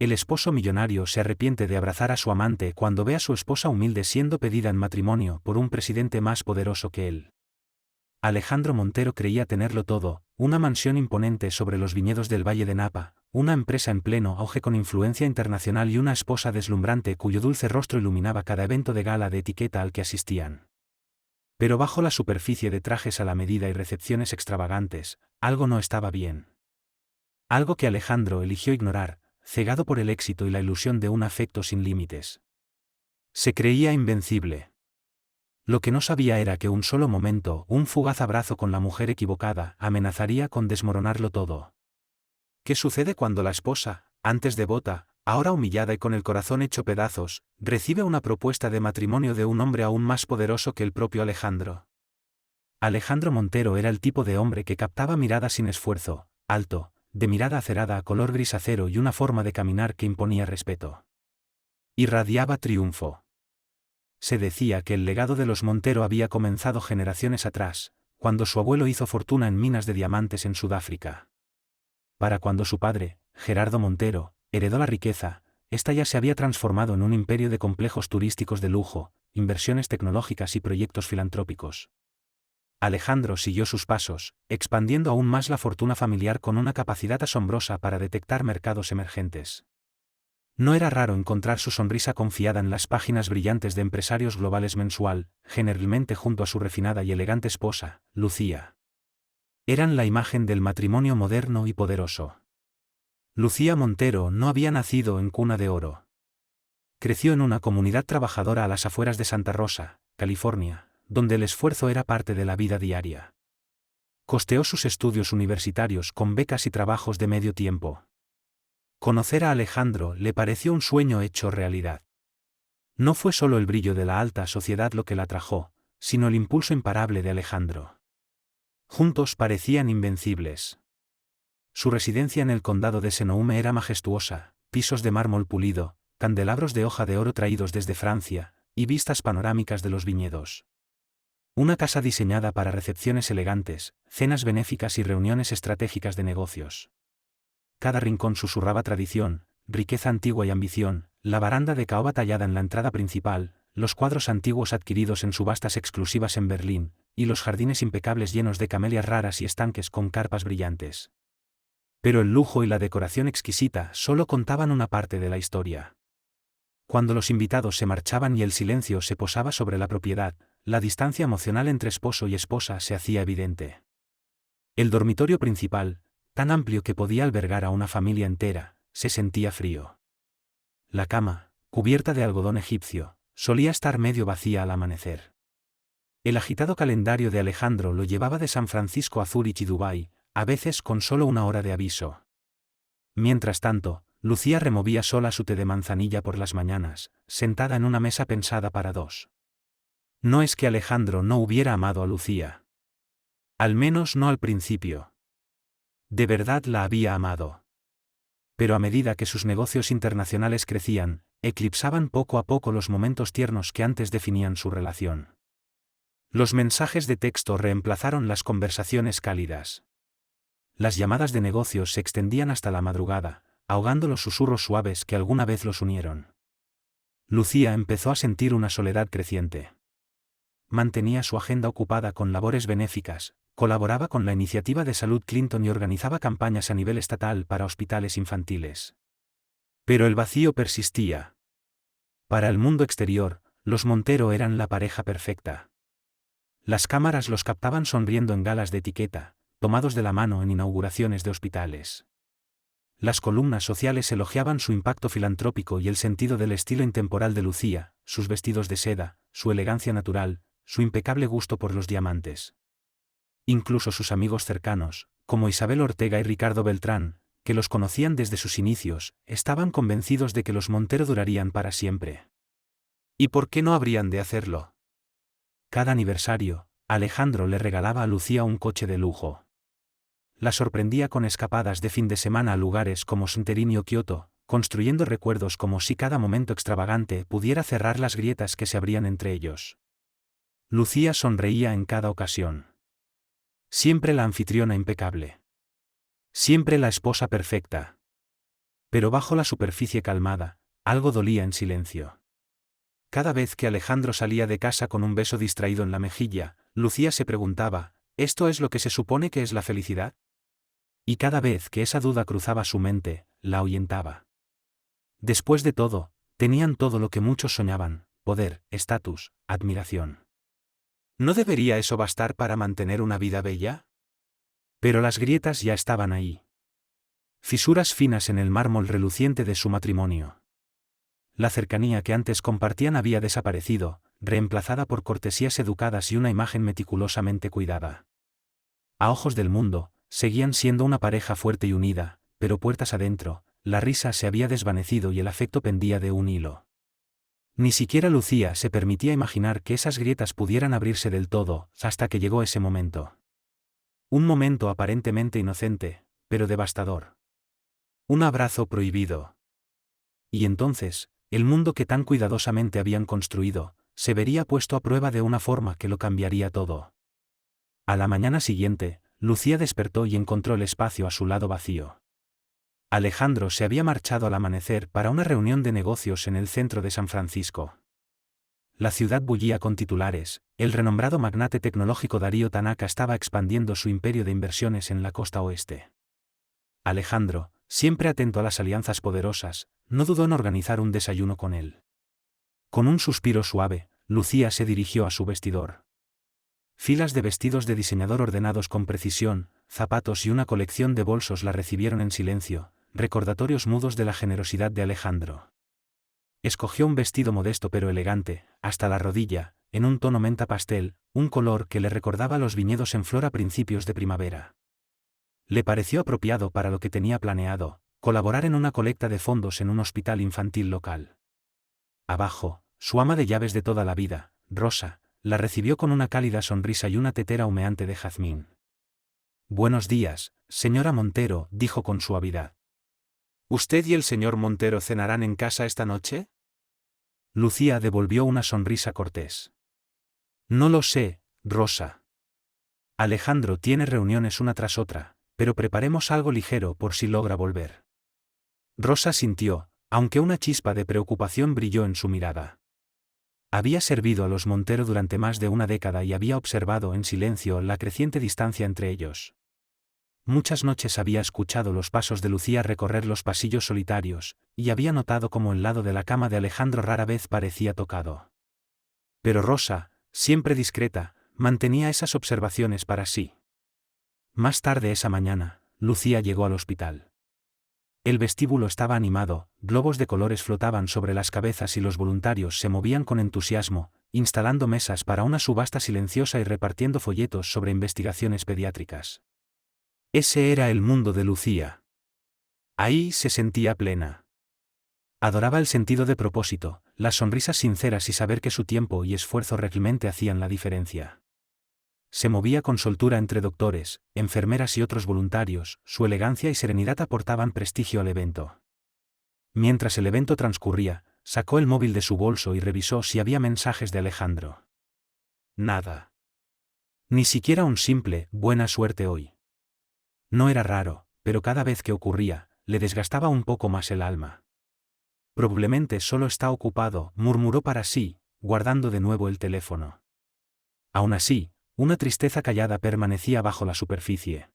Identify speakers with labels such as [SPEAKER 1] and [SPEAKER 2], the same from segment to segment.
[SPEAKER 1] El esposo millonario se arrepiente de abrazar a su amante cuando ve a su esposa humilde siendo pedida en matrimonio por un presidente más poderoso que él. Alejandro Montero creía tenerlo todo: una mansión imponente sobre los viñedos del Valle de Napa, una empresa en pleno auge con influencia internacional y una esposa deslumbrante cuyo dulce rostro iluminaba cada evento de gala de etiqueta al que asistían. Pero bajo la superficie de trajes a la medida y recepciones extravagantes, algo no estaba bien. Algo que Alejandro eligió ignorar, cegado por el éxito y la ilusión de un afecto sin límites. Se creía invencible. Lo que no sabía era que un solo momento, un fugaz abrazo con la mujer equivocada, amenazaría con desmoronarlo todo. ¿Qué sucede cuando la esposa, antes devota, ahora humillada y con el corazón hecho pedazos, recibe una propuesta de matrimonio de un hombre aún más poderoso que el propio Alejandro? Alejandro Montero era el tipo de hombre que captaba miradas sin esfuerzo, alto, de mirada acerada a color gris acero y una forma de caminar que imponía respeto. Irradiaba triunfo. Se decía que el legado de los Montero había comenzado generaciones atrás, cuando su abuelo hizo fortuna en minas de diamantes en Sudáfrica. Para cuando su padre, Gerardo Montero, heredó la riqueza, esta ya se había transformado en un imperio de complejos turísticos de lujo, inversiones tecnológicas y proyectos filantrópicos. Alejandro siguió sus pasos, expandiendo aún más la fortuna familiar con una capacidad asombrosa para detectar mercados emergentes. No era raro encontrar su sonrisa confiada en las páginas brillantes de Empresarios Globales mensual, generalmente junto a su refinada y elegante esposa, Lucía. Eran la imagen del matrimonio moderno y poderoso. Lucía Montero no había nacido en cuna de oro. Creció en una comunidad trabajadora a las afueras de Santa Rosa, California, donde el esfuerzo era parte de la vida diaria. Costeó sus estudios universitarios con becas y trabajos de medio tiempo. Conocer a Alejandro le pareció un sueño hecho realidad. No fue solo el brillo de la alta sociedad lo que la atrajo, sino el impulso imparable de Alejandro. Juntos parecían invencibles. Su residencia en el condado de Senoumi era majestuosa: pisos de mármol pulido, candelabros de hoja de oro traídos desde Francia, y vistas panorámicas de los viñedos. Una casa diseñada para recepciones elegantes, cenas benéficas y reuniones estratégicas de negocios. Cada rincón susurraba tradición, riqueza antigua y ambición: la baranda de caoba tallada en la entrada principal, los cuadros antiguos adquiridos en subastas exclusivas en Berlín, y los jardines impecables llenos de camelias raras y estanques con carpas brillantes. Pero el lujo y la decoración exquisita solo contaban una parte de la historia. Cuando los invitados se marchaban y el silencio se posaba sobre la propiedad, la distancia emocional entre esposo y esposa se hacía evidente. El dormitorio principal, tan amplio que podía albergar a una familia entera, se sentía frío. La cama, cubierta de algodón egipcio, solía estar medio vacía al amanecer. El agitado calendario de Alejandro lo llevaba de San Francisco a Zúrich y Dubái, a veces con solo una hora de aviso. Mientras tanto, Lucía removía sola su té de manzanilla por las mañanas, sentada en una mesa pensada para dos. No es que Alejandro no hubiera amado a Lucía. Al menos no al principio. De verdad la había amado. Pero a medida que sus negocios internacionales crecían, eclipsaban poco a poco los momentos tiernos que antes definían su relación. Los mensajes de texto reemplazaron las conversaciones cálidas. Las llamadas de negocios se extendían hasta la madrugada, ahogando los susurros suaves que alguna vez los unieron. Lucía empezó a sentir una soledad creciente. Mantenía su agenda ocupada con labores benéficas, colaboraba con la iniciativa de Salud Clinton y organizaba campañas a nivel estatal para hospitales infantiles. Pero el vacío persistía. Para el mundo exterior, los Montero eran la pareja perfecta. Las cámaras los captaban sonriendo en galas de etiqueta, tomados de la mano en inauguraciones de hospitales. Las columnas sociales elogiaban su impacto filantrópico y el sentido del estilo intemporal de Lucía, sus vestidos de seda, su elegancia natural, su impecable gusto por los diamantes. Incluso sus amigos cercanos, como Isabel Ortega y Ricardo Beltrán, que los conocían desde sus inicios, estaban convencidos de que los Montero durarían para siempre. ¿Y por qué no habrían de hacerlo? Cada aniversario, Alejandro le regalaba a Lucía un coche de lujo. La sorprendía con escapadas de fin de semana a lugares como Santorini o Kioto, construyendo recuerdos como si cada momento extravagante pudiera cerrar las grietas que se abrían entre ellos. Lucía sonreía en cada ocasión. Siempre la anfitriona impecable. Siempre la esposa perfecta. Pero bajo la superficie calmada, algo dolía en silencio. Cada vez que Alejandro salía de casa con un beso distraído en la mejilla, Lucía se preguntaba, ¿esto es lo que se supone que es la felicidad? Y cada vez que esa duda cruzaba su mente, la ahuyentaba. Después de todo, tenían todo lo que muchos soñaban: poder, estatus, admiración. ¿No debería eso bastar para mantener una vida bella? Pero las grietas ya estaban ahí. Fisuras finas en el mármol reluciente de su matrimonio. La cercanía que antes compartían había desaparecido, reemplazada por cortesías educadas y una imagen meticulosamente cuidada. A ojos del mundo, seguían siendo una pareja fuerte y unida, pero puertas adentro, la risa se había desvanecido y el afecto pendía de un hilo. Ni siquiera Lucía se permitía imaginar que esas grietas pudieran abrirse del todo, hasta que llegó ese momento. Un momento aparentemente inocente, pero devastador. Un abrazo prohibido. Y entonces, el mundo que tan cuidadosamente habían construido, se vería puesto a prueba de una forma que lo cambiaría todo. A la mañana siguiente, Lucía despertó y encontró el espacio a su lado vacío. Alejandro se había marchado al amanecer para una reunión de negocios en el centro de San Francisco. La ciudad bullía con titulares: el renombrado magnate tecnológico Darío Tanaka estaba expandiendo su imperio de inversiones en la costa oeste. Alejandro, siempre atento a las alianzas poderosas, no dudó en organizar un desayuno con él. Con un suspiro suave, Lucía se dirigió a su vestidor. Filas de vestidos de diseñador ordenados con precisión, zapatos y una colección de bolsos la recibieron en silencio, recordatorios mudos de la generosidad de Alejandro. Escogió un vestido modesto pero elegante, hasta la rodilla, en un tono menta pastel, un color que le recordaba los viñedos en flor a principios de primavera. Le pareció apropiado para lo que tenía planeado: colaborar en una colecta de fondos en un hospital infantil local. Abajo, su ama de llaves de toda la vida, Rosa, la recibió con una cálida sonrisa y una tetera humeante de jazmín. «Buenos días, señora Montero», dijo con suavidad. «¿Usted y el señor Montero cenarán en casa esta noche?» Lucía devolvió una sonrisa cortés. «No lo sé, Rosa. Alejandro tiene reuniones una tras otra, pero preparemos algo ligero por si logra volver». Rosa sintió, aunque una chispa de preocupación brilló en su mirada. Había servido a los Montero durante más de una década y había observado en silencio la creciente distancia entre ellos. Muchas noches había escuchado los pasos de Lucía recorrer los pasillos solitarios, y había notado cómo el lado de la cama de Alejandro rara vez parecía tocado. Pero Rosa, siempre discreta, mantenía esas observaciones para sí. Más tarde esa mañana, Lucía llegó al hospital. El vestíbulo estaba animado, globos de colores flotaban sobre las cabezas y los voluntarios se movían con entusiasmo, instalando mesas para una subasta silenciosa y repartiendo folletos sobre investigaciones pediátricas. Ese era el mundo de Lucía. Ahí se sentía plena. Adoraba el sentido de propósito, las sonrisas sinceras y saber que su tiempo y esfuerzo realmente hacían la diferencia. Se movía con soltura entre doctores, enfermeras y otros voluntarios, su elegancia y serenidad aportaban prestigio al evento. Mientras el evento transcurría, sacó el móvil de su bolso y revisó si había mensajes de Alejandro. Nada. Ni siquiera un simple «buena suerte hoy». No era raro, pero cada vez que ocurría, le desgastaba un poco más el alma. Probablemente solo está ocupado, murmuró para sí, guardando de nuevo el teléfono. Aún así, una tristeza callada permanecía bajo la superficie.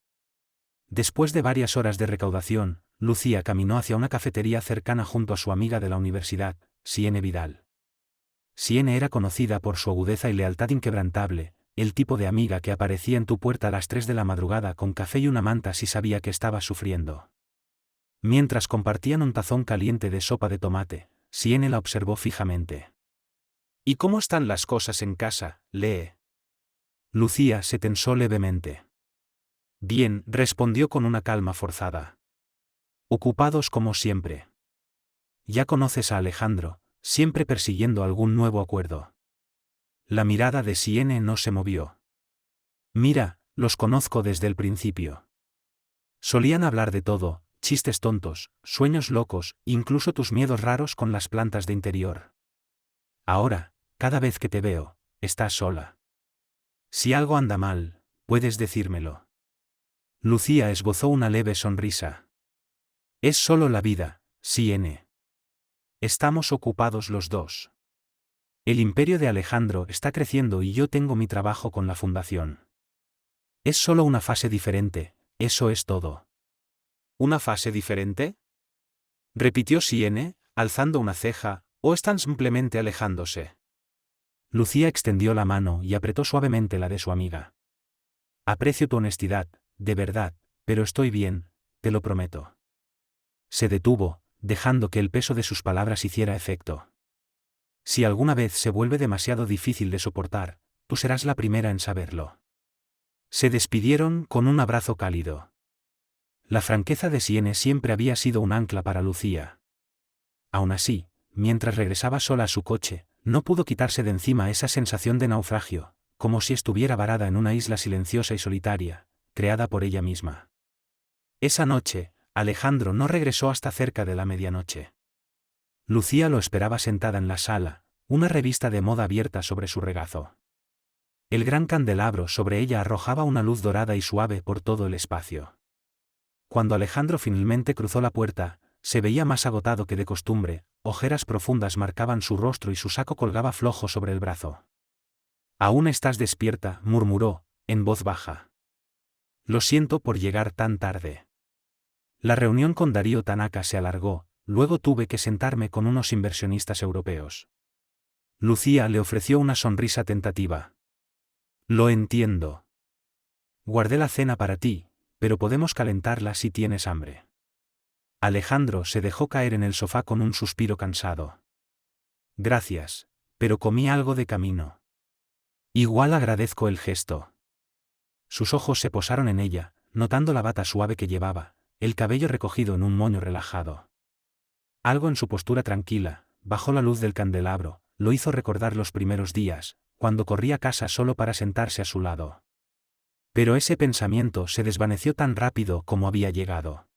[SPEAKER 1] Después de varias horas de recaudación, Lucía caminó hacia una cafetería cercana junto a su amiga de la universidad, Siene Vidal. Siene era conocida por su agudeza y lealtad inquebrantable, el tipo de amiga que aparecía en tu puerta a las 3 de la madrugada con café y una manta si sabía que estabas sufriendo. Mientras compartían un tazón caliente de sopa de tomate, Siene la observó fijamente. «¿Y cómo están las cosas en casa, Lee?» Lucía se tensó levemente. «Bien», respondió con una calma forzada. «Ocupados como siempre. Ya conoces a Alejandro, siempre persiguiendo algún nuevo acuerdo». La mirada de Siene no se movió. «Mira, los conozco desde el principio. Solían hablar de todo, chistes tontos, sueños locos, incluso tus miedos raros con las plantas de interior. Ahora, cada vez que te veo, estás sola. Si algo anda mal, puedes decírmelo». Lucía esbozó una leve sonrisa. «Es solo la vida», Sí, N. Estamos ocupados los dos. El imperio de Alejandro está creciendo y yo tengo mi trabajo con la fundación. Es solo una fase diferente, eso es todo. ¿Una fase diferente? Repitió Siene, alzando una ceja, ¿o están simplemente alejándose? Lucía extendió la mano y apretó suavemente la de su amiga. Aprecio tu honestidad, de verdad, pero estoy bien, te lo prometo. Se detuvo, dejando que el peso de sus palabras hiciera efecto. Si alguna vez se vuelve demasiado difícil de soportar, tú serás la primera en saberlo. Se despidieron con un abrazo cálido. La franqueza de Siene siempre había sido un ancla para Lucía. Aún así, mientras regresaba sola a su coche, no pudo quitarse de encima esa sensación de naufragio, como si estuviera varada en una isla silenciosa y solitaria, creada por ella misma. Esa noche, Alejandro no regresó hasta cerca de la medianoche. Lucía lo esperaba sentada en la sala, una revista de moda abierta sobre su regazo. El gran candelabro sobre ella arrojaba una luz dorada y suave por todo el espacio. Cuando Alejandro finalmente cruzó la puerta, se veía más agotado que de costumbre, ojeras profundas marcaban su rostro y su saco colgaba flojo sobre el brazo. «Aún estás despierta», murmuró, en voz baja. «Lo siento por llegar tan tarde». La reunión con Darío Tanaka se alargó, luego tuve que sentarme con unos inversionistas europeos. Lucía le ofreció una sonrisa tentativa. «Lo entiendo. Guardé la cena para ti, pero podemos calentarla si tienes hambre». Alejandro se dejó caer en el sofá con un suspiro cansado. «Gracias, pero comí algo de camino». «Igual agradezco el gesto». Sus ojos se posaron en ella, notando la bata suave que llevaba, el cabello recogido en un moño relajado. Algo en su postura tranquila, bajo la luz del candelabro, lo hizo recordar los primeros días, cuando corría a casa solo para sentarse a su lado. Pero ese pensamiento se desvaneció tan rápido como había llegado.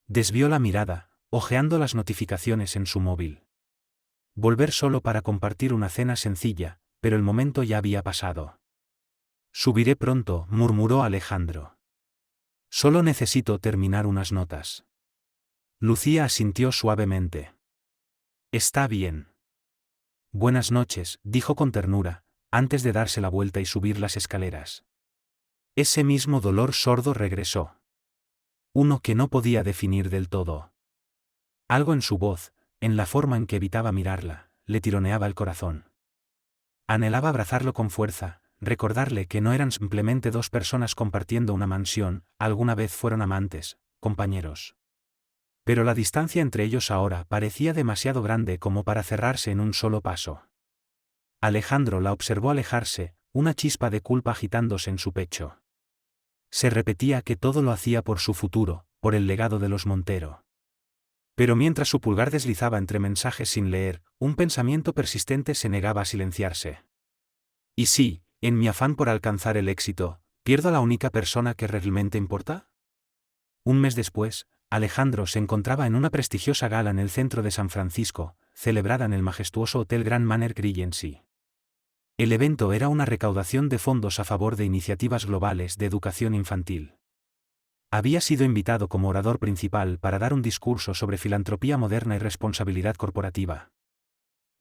[SPEAKER 1] Desvió la mirada, hojeando las notificaciones en su móvil. Volver solo para compartir una cena sencilla, pero el momento ya había pasado. «Subiré pronto», murmuró Alejandro. «Solo necesito terminar unas notas». Lucía asintió suavemente. «Está bien». «Buenas noches», dijo con ternura, antes de darse la vuelta y subir las escaleras. Ese mismo dolor sordo regresó. Uno que no podía definir del todo. Algo en su voz, en la forma en que evitaba mirarla, le tironeaba el corazón. Anhelaba abrazarlo con fuerza, recordarle que no eran simplemente dos personas compartiendo una mansión, alguna vez fueron amantes, compañeros. Pero la distancia entre ellos ahora parecía demasiado grande como para cerrarse en un solo paso. Alejandro la observó alejarse, una chispa de culpa agitándose en su pecho. Se repetía que todo lo hacía por su futuro, por el legado de los Montero. Pero mientras su pulgar deslizaba entre mensajes sin leer, un pensamiento persistente se negaba a silenciarse. ¿Y si, en mi afán por alcanzar el éxito, pierdo a la única persona que realmente importa? Un mes después, Alejandro se encontraba en una prestigiosa gala en el centro de San Francisco, celebrada en el majestuoso Hotel Grand Manor Regency. El evento era una recaudación de fondos a favor de iniciativas globales de educación infantil. Había sido invitado como orador principal para dar un discurso sobre filantropía moderna y responsabilidad corporativa.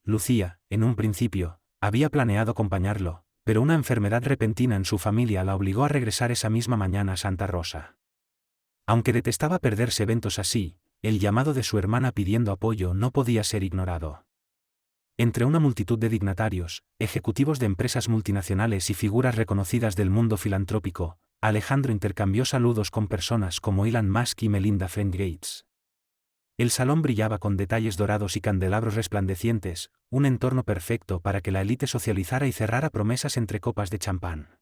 [SPEAKER 1] Lucía, en un principio, había planeado acompañarlo, pero una enfermedad repentina en su familia la obligó a regresar esa misma mañana a Santa Rosa. Aunque detestaba perderse eventos así, el llamado de su hermana pidiendo apoyo no podía ser ignorado. Entre una multitud de dignatarios, ejecutivos de empresas multinacionales y figuras reconocidas del mundo filantrópico, Alejandro intercambió saludos con personas como Elon Musk y Melinda French Gates. El salón brillaba con detalles dorados y candelabros resplandecientes, un entorno perfecto para que la élite socializara y cerrara promesas entre copas de champán.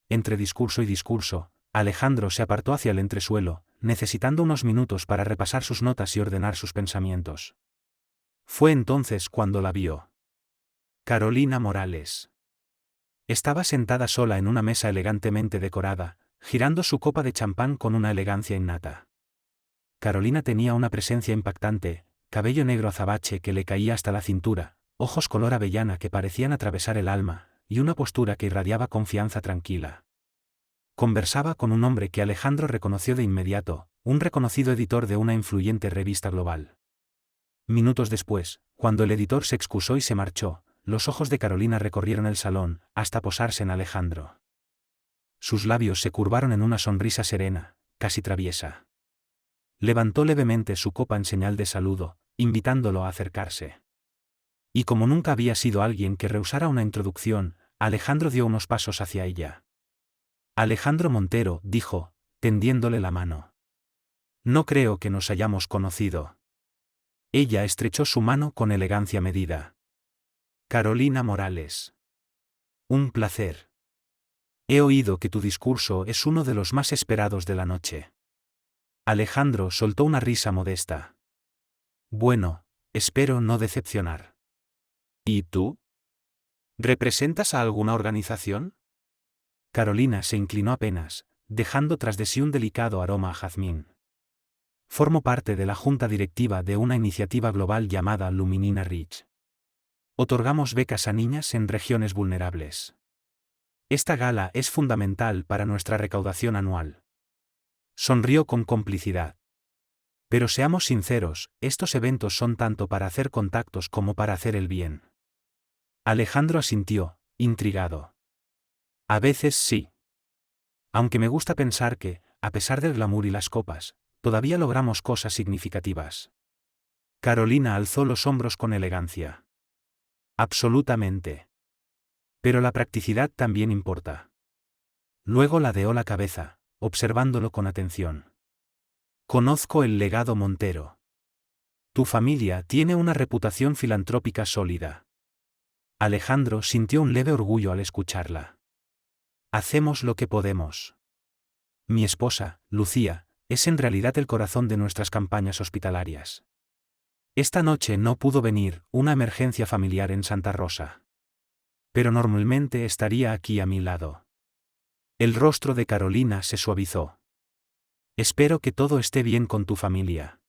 [SPEAKER 1] Entre discurso y discurso, Alejandro se apartó hacia el entresuelo, necesitando unos minutos para repasar sus notas y ordenar sus pensamientos. Fue entonces cuando la vio. Carolina Morales. Estaba sentada sola en una mesa elegantemente decorada, girando su copa de champán con una elegancia innata. Carolina tenía una presencia impactante, cabello negro azabache que le caía hasta la cintura, ojos color avellana que parecían atravesar el alma, y una postura que irradiaba confianza tranquila. Conversaba con un hombre que Alejandro reconoció de inmediato, un reconocido editor de una influyente revista global. Minutos después, cuando el editor se excusó y se marchó, los ojos de Carolina recorrieron el salón, hasta posarse en Alejandro. Sus labios se curvaron en una sonrisa serena, casi traviesa. Levantó levemente su copa en señal de saludo, invitándolo a acercarse. Y como nunca había sido alguien que rehusara una introducción, Alejandro dio unos pasos hacia ella. Alejandro Montero, dijo, tendiéndole la mano. No creo que nos hayamos conocido. Ella estrechó su mano con elegancia medida. Carolina Morales. Un placer. He oído que tu discurso es uno de los más esperados de la noche. Alejandro soltó una risa modesta. Bueno, espero no decepcionar. ¿Y tú? ¿Representas a alguna organización? Carolina se inclinó apenas, dejando tras de sí un delicado aroma a jazmín. Formo parte de la junta directiva de una iniciativa global llamada Luminina Rich. Otorgamos becas a niñas en regiones vulnerables. Esta gala es fundamental para nuestra recaudación anual. Sonrió con complicidad. Pero seamos sinceros, estos eventos son tanto para hacer contactos como para hacer el bien. Alejandro asintió, intrigado. A veces sí. Aunque me gusta pensar que, a pesar del glamour y las copas, todavía logramos cosas significativas. Carolina alzó los hombros con elegancia. Absolutamente. Pero la practicidad también importa. Luego ladeó la cabeza, observándolo con atención. Conozco el legado Montero. Tu familia tiene una reputación filantrópica sólida. Alejandro sintió un leve orgullo al escucharla. Hacemos lo que podemos. Mi esposa, Lucía, es en realidad el corazón de nuestras campañas hospitalarias. Esta noche no pudo venir, una emergencia familiar en Santa Rosa. Pero normalmente estaría aquí a mi lado. El rostro de Carolina se suavizó. Espero que todo esté bien con tu familia.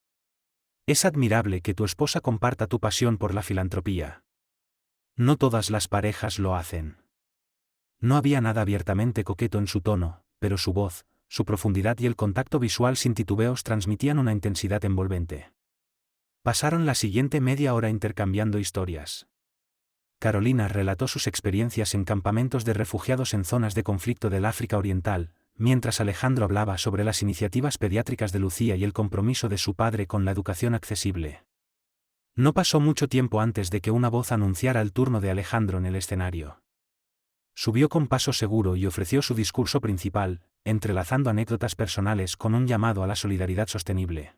[SPEAKER 1] Es admirable que tu esposa comparta tu pasión por la filantropía. No todas las parejas lo hacen. No había nada abiertamente coqueto en su tono, pero su voz, su profundidad y el contacto visual sin titubeos transmitían una intensidad envolvente. Pasaron la siguiente media hora intercambiando historias. Carolina relató sus experiencias en campamentos de refugiados en zonas de conflicto del África Oriental, mientras Alejandro hablaba sobre las iniciativas pediátricas de Lucía y el compromiso de su padre con la educación accesible. No pasó mucho tiempo antes de que una voz anunciara el turno de Alejandro en el escenario. Subió con paso seguro y ofreció su discurso principal, entrelazando anécdotas personales con un llamado a la solidaridad sostenible.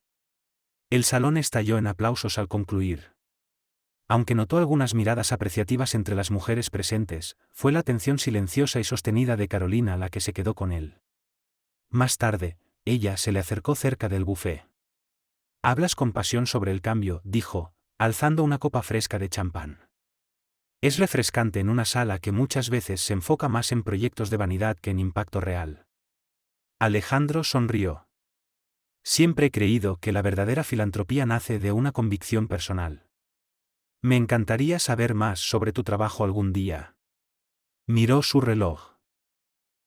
[SPEAKER 1] El salón estalló en aplausos al concluir. Aunque notó algunas miradas apreciativas entre las mujeres presentes, fue la atención silenciosa y sostenida de Carolina la que se quedó con él. Más tarde, ella se le acercó cerca del buffet. Hablas con pasión sobre el cambio, dijo, alzando una copa fresca de champán. Es refrescante en una sala que muchas veces se enfoca más en proyectos de vanidad que en impacto real. Alejandro sonrió. Siempre he creído que la verdadera filantropía nace de una convicción personal. Me encantaría saber más sobre tu trabajo algún día. Miró su reloj.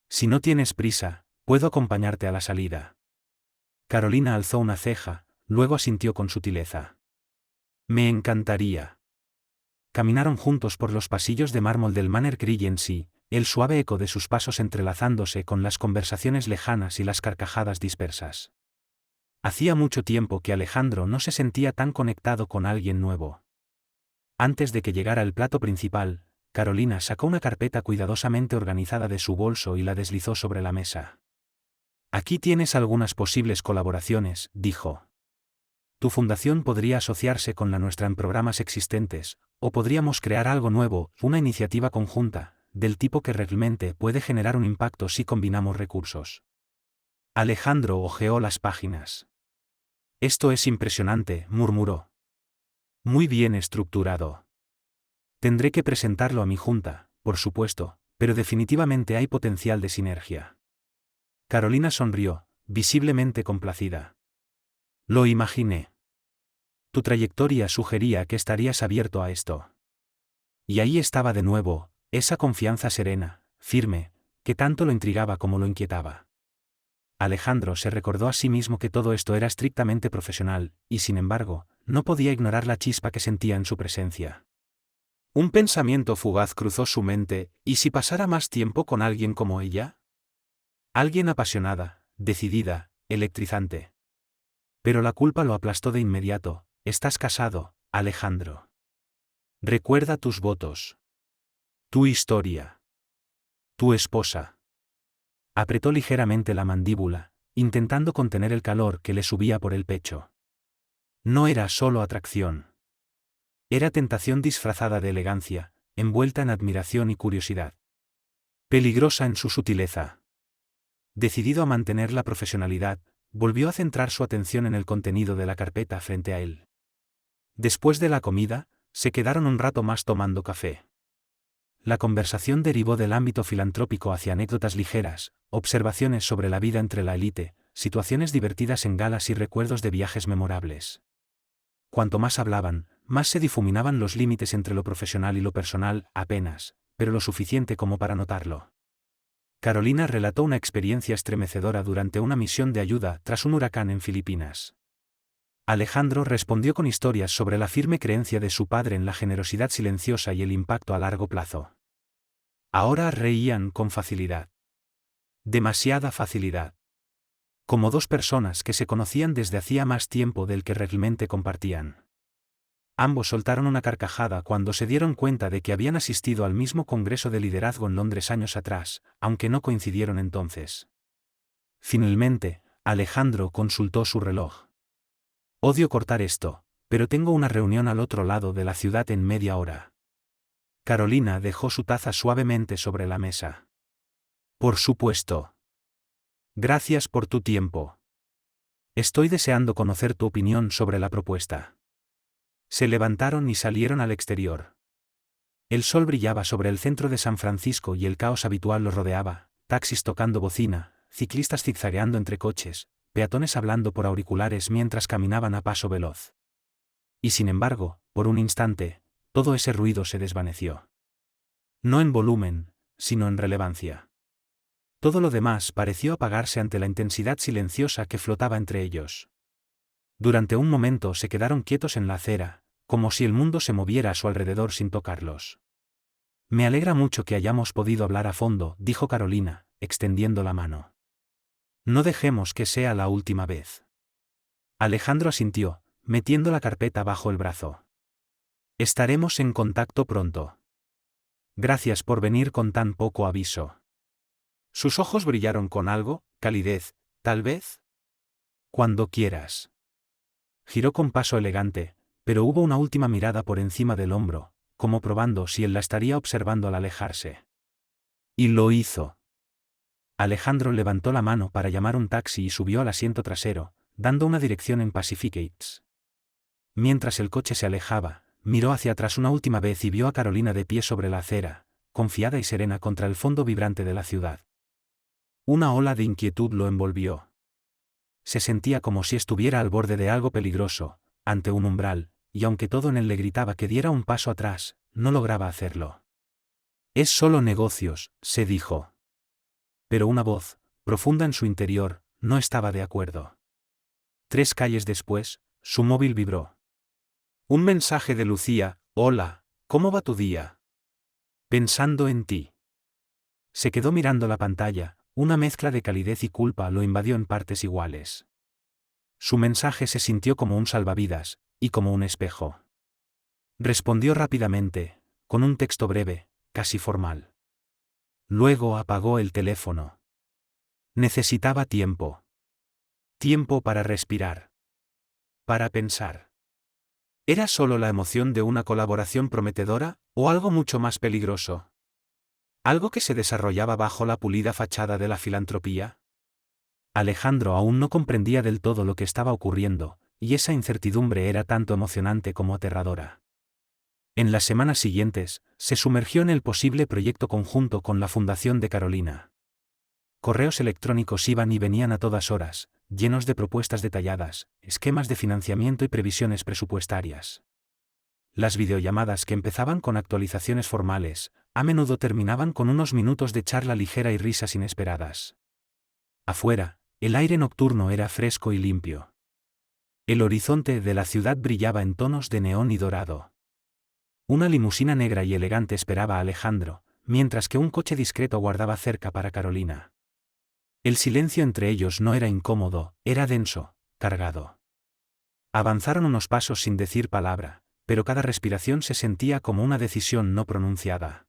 [SPEAKER 1] Si no tienes prisa, puedo acompañarte a la salida. Carolina alzó una ceja, luego asintió con sutileza. Me encantaría. Caminaron juntos por los pasillos de mármol del Manor Regency, el suave eco de sus pasos entrelazándose con las conversaciones lejanas y las carcajadas dispersas. Hacía mucho tiempo que Alejandro no se sentía tan conectado con alguien nuevo. Antes de que llegara el plato principal, Carolina sacó una carpeta cuidadosamente organizada de su bolso y la deslizó sobre la mesa. Aquí tienes algunas posibles colaboraciones, dijo. Tu fundación podría asociarse con la nuestra en programas existentes, o podríamos crear algo nuevo, una iniciativa conjunta, del tipo que realmente puede generar un impacto si combinamos recursos. Alejandro hojeó las páginas. Esto es impresionante, murmuró. Muy bien estructurado. Tendré que presentarlo a mi junta, por supuesto, pero definitivamente hay potencial de sinergia. Carolina sonrió, visiblemente complacida. Lo imaginé. Tu trayectoria sugería que estarías abierto a esto. Y ahí estaba de nuevo, esa confianza serena, firme, que tanto lo intrigaba como lo inquietaba. Alejandro se recordó a sí mismo que todo esto era estrictamente profesional, y sin embargo, no podía ignorar la chispa que sentía en su presencia. Un pensamiento fugaz cruzó su mente, ¿y si pasara más tiempo con alguien como ella? Alguien apasionada, decidida, electrizante. Pero la culpa lo aplastó de inmediato. Estás casado, Alejandro. Recuerda tus votos. Tu historia. Tu esposa. Apretó ligeramente la mandíbula, intentando contener el calor que le subía por el pecho. No era solo atracción. Era tentación disfrazada de elegancia, envuelta en admiración y curiosidad. Peligrosa en su sutileza. Decidido a mantener la profesionalidad, volvió a centrar su atención en el contenido de la carpeta frente a él. Después de la comida, se quedaron un rato más tomando café. La conversación derivó del ámbito filantrópico hacia anécdotas ligeras, observaciones sobre la vida entre la élite, situaciones divertidas en galas y recuerdos de viajes memorables. Cuanto más hablaban, más se difuminaban los límites entre lo profesional y lo personal, apenas, pero lo suficiente como para notarlo. Carolina relató una experiencia estremecedora durante una misión de ayuda tras un huracán en Filipinas. Alejandro respondió con historias sobre la firme creencia de su padre en la generosidad silenciosa y el impacto a largo plazo. Ahora reían con facilidad. Demasiada facilidad. Como dos personas que se conocían desde hacía más tiempo del que realmente compartían. Ambos soltaron una carcajada cuando se dieron cuenta de que habían asistido al mismo congreso de liderazgo en Londres años atrás, aunque no coincidieron entonces. Finalmente, Alejandro consultó su reloj. Odio cortar esto, pero tengo una reunión al otro lado de la ciudad en media hora. Carolina dejó su taza suavemente sobre la mesa. Por supuesto. Gracias por tu tiempo. Estoy deseando conocer tu opinión sobre la propuesta. Se levantaron y salieron al exterior. El sol brillaba sobre el centro de San Francisco y el caos habitual los rodeaba, taxis tocando bocina, ciclistas zigzagueando entre coches, peatones hablando por auriculares mientras caminaban a paso veloz. Y sin embargo, por un instante, todo ese ruido se desvaneció. No en volumen, sino en relevancia. Todo lo demás pareció apagarse ante la intensidad silenciosa que flotaba entre ellos. Durante un momento se quedaron quietos en la acera, como si el mundo se moviera a su alrededor sin tocarlos. Me alegra mucho que hayamos podido hablar a fondo, dijo Carolina, extendiendo la mano. No dejemos que sea la última vez. Alejandro asintió, metiendo la carpeta bajo el brazo. Estaremos en contacto pronto. Gracias por venir con tan poco aviso. Sus ojos brillaron con algo, calidez, tal vez. Cuando quieras. Giró con paso elegante, pero hubo una última mirada por encima del hombro, como probando si él la estaría observando al alejarse. Y lo hizo. Alejandro levantó la mano para llamar un taxi y subió al asiento trasero, dando una dirección en Pacificates. Mientras el coche se alejaba, miró hacia atrás una última vez y vio a Carolina de pie sobre la acera, confiada y serena contra el fondo vibrante de la ciudad. Una ola de inquietud lo envolvió. Se sentía como si estuviera al borde de algo peligroso, ante un umbral, y aunque todo en él le gritaba que diera un paso atrás, no lograba hacerlo. Es solo negocios, se dijo. Pero una voz, profunda en su interior, no estaba de acuerdo. 3 calles después, su móvil vibró. Un mensaje de Lucía: hola, ¿cómo va tu día? Pensando en ti. Se quedó mirando la pantalla, una mezcla de calidez y culpa lo invadió en partes iguales. Su mensaje se sintió como un salvavidas, y como un espejo. Respondió rápidamente, con un texto breve, casi formal. Luego apagó el teléfono. Necesitaba tiempo. Tiempo para respirar. Para pensar. ¿Era solo la emoción de una colaboración prometedora, o algo mucho más peligroso? ¿Algo que se desarrollaba bajo la pulida fachada de la filantropía? Alejandro aún no comprendía del todo lo que estaba ocurriendo, y esa incertidumbre era tanto emocionante como aterradora. En las semanas siguientes, se sumergió en el posible proyecto conjunto con la Fundación de Carolina. Correos electrónicos iban y venían a todas horas, llenos de propuestas detalladas, esquemas de financiamiento y previsiones presupuestarias. Las videollamadas que empezaban con actualizaciones formales, a menudo terminaban con unos minutos de charla ligera y risas inesperadas. Afuera, El aire nocturno era fresco y limpio. El horizonte de la ciudad brillaba en tonos de neón y dorado. Una limusina negra y elegante esperaba a Alejandro, mientras que un coche discreto guardaba cerca para Carolina. El silencio entre ellos no era incómodo, era denso, cargado. Avanzaron unos pasos sin decir palabra, pero cada respiración se sentía como una decisión no pronunciada.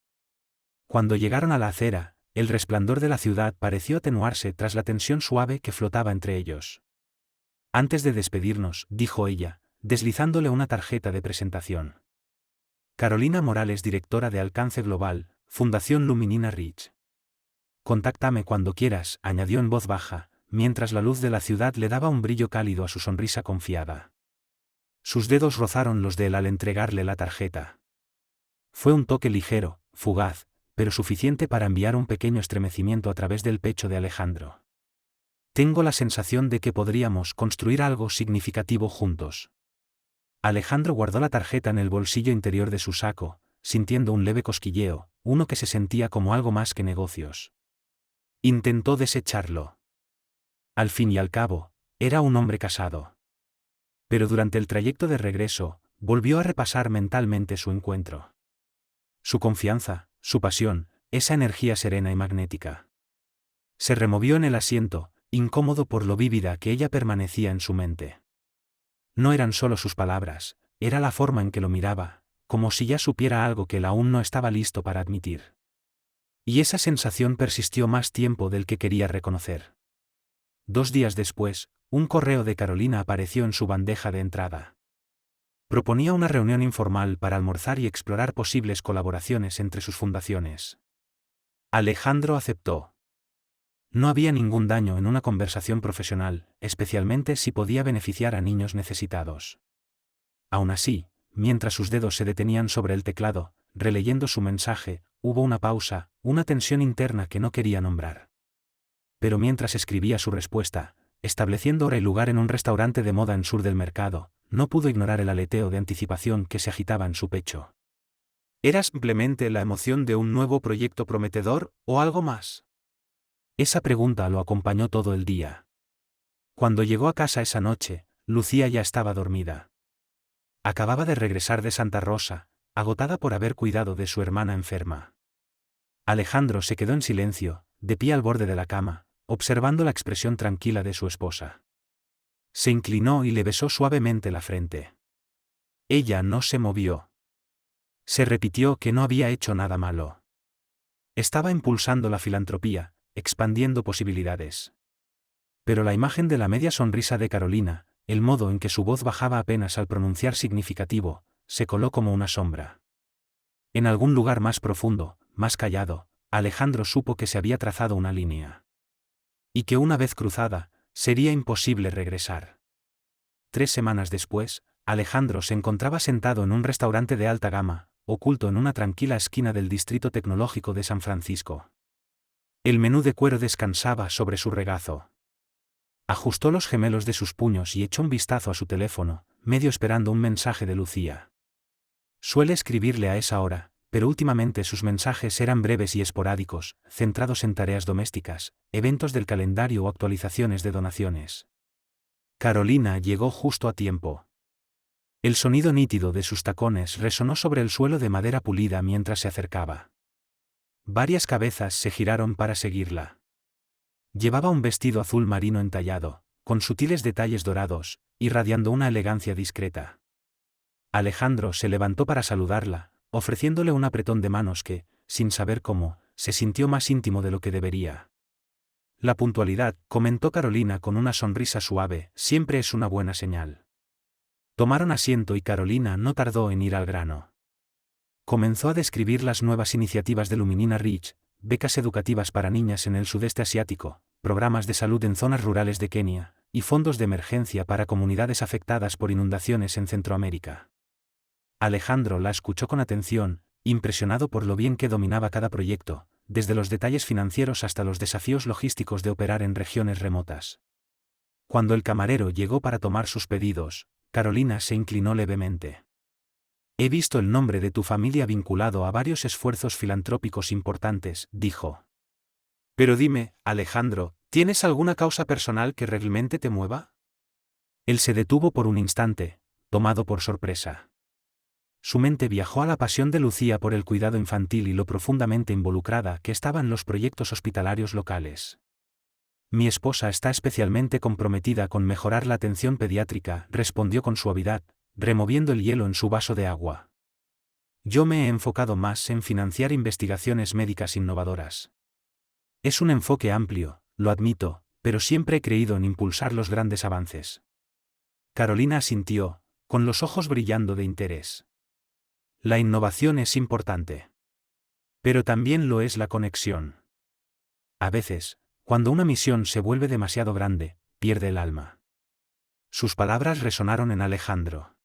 [SPEAKER 1] Cuando llegaron a la acera, el resplandor de la ciudad pareció atenuarse tras la tensión suave que flotaba entre ellos. Antes de despedirnos, dijo ella, deslizándole una tarjeta de presentación. Carolina Morales, directora de Alcance Global, Fundación Luminina Rich. Contáctame cuando quieras, añadió en voz baja, mientras la luz de la ciudad le daba un brillo cálido a su sonrisa confiada. Sus dedos rozaron los de él al entregarle la tarjeta. Fue un toque ligero, fugaz, pero suficiente para enviar un pequeño estremecimiento a través del pecho de Alejandro. Tengo la sensación de que podríamos construir algo significativo juntos. Alejandro guardó la tarjeta en el bolsillo interior de su saco, sintiendo un leve cosquilleo, uno que se sentía como algo más que negocios. Intentó desecharlo. Al fin y al cabo, era un hombre casado. Pero durante el trayecto de regreso, volvió a repasar mentalmente su encuentro. Su confianza, su pasión, esa energía serena y magnética. Se removió en el asiento, incómodo por lo vívida que ella permanecía en su mente. No eran solo sus palabras, era la forma en que lo miraba, como si ya supiera algo que él aún no estaba listo para admitir. Y esa sensación persistió más tiempo del que quería reconocer. 2 días después, un correo de Carolina apareció en su bandeja de entrada. Proponía una reunión informal para almorzar y explorar posibles colaboraciones entre sus fundaciones. Alejandro aceptó. No había ningún daño en una conversación profesional, especialmente si podía beneficiar a niños necesitados. Aún así, mientras sus dedos se detenían sobre el teclado, releyendo su mensaje, hubo una pausa, una tensión interna que no quería nombrar. Pero mientras escribía su respuesta, estableciendo hora y lugar en un restaurante de moda en Sur del Mercado, no pudo ignorar el aleteo de anticipación que se agitaba en su pecho. ¿Era simplemente la emoción de un nuevo proyecto prometedor, o algo más? Esa pregunta lo acompañó todo el día. Cuando llegó a casa esa noche, Lucía ya estaba dormida. Acababa de regresar de Santa Rosa, agotada por haber cuidado de su hermana enferma. Alejandro se quedó en silencio, de pie al borde de la cama, observando la expresión tranquila de su esposa. Se inclinó y le besó suavemente la frente. Ella no se movió. Se repitió que no había hecho nada malo. Estaba impulsando la filantropía, expandiendo posibilidades. Pero la imagen de la media sonrisa de Carolina, el modo en que su voz bajaba apenas al pronunciar significativo, se coló como una sombra. En algún lugar más profundo, más callado, Alejandro supo que se había trazado una línea. Y que una vez cruzada, sería imposible regresar. 3 semanas después, Alejandro se encontraba sentado en un restaurante de alta gama, oculto en una tranquila esquina del distrito tecnológico de San Francisco. El menú de cuero descansaba sobre su regazo. Ajustó los gemelos de sus puños y echó un vistazo a su teléfono, medio esperando un mensaje de Lucía. Suele escribirle a esa hora, pero últimamente sus mensajes eran breves y esporádicos, centrados en tareas domésticas, eventos del calendario o actualizaciones de donaciones. Carolina llegó justo a tiempo. El sonido nítido de sus tacones resonó sobre el suelo de madera pulida mientras se acercaba. Varias cabezas se giraron para seguirla. Llevaba un vestido azul marino entallado, con sutiles detalles dorados, irradiando una elegancia discreta. Alejandro se levantó para saludarla, ofreciéndole un apretón de manos que, sin saber cómo, se sintió más íntimo de lo que debería. La puntualidad, comentó Carolina con una sonrisa suave, siempre es una buena señal. Tomaron asiento y Carolina no tardó en ir al grano. Comenzó a describir las nuevas iniciativas de Luminina Rich, becas educativas para niñas en el sudeste asiático, programas de salud en zonas rurales de Kenia, y fondos de emergencia para comunidades afectadas por inundaciones en Centroamérica. Alejandro la escuchó con atención, impresionado por lo bien que dominaba cada proyecto, desde los detalles financieros hasta los desafíos logísticos de operar en regiones remotas. Cuando el camarero llegó para tomar sus pedidos, Carolina se inclinó levemente. He visto el nombre de tu familia vinculado a varios esfuerzos filantrópicos importantes, dijo. Pero dime, Alejandro, ¿Tienes alguna causa personal que realmente te mueva? Él se detuvo por un instante, tomado por sorpresa. Su mente viajó a la pasión de Lucía por el cuidado infantil y lo profundamente involucrada que estaba en los proyectos hospitalarios locales. Mi esposa está especialmente comprometida con mejorar la atención pediátrica, respondió con suavidad, removiendo el hielo en su vaso de agua. Yo me he enfocado más en financiar investigaciones médicas innovadoras. Es un enfoque amplio, lo admito, pero siempre he creído en impulsar los grandes avances. Carolina asintió, con los ojos brillando de interés. La innovación es importante. Pero también lo es la conexión. A veces, cuando una misión se vuelve demasiado grande, pierde el alma. Sus palabras resonaron en Alejandro.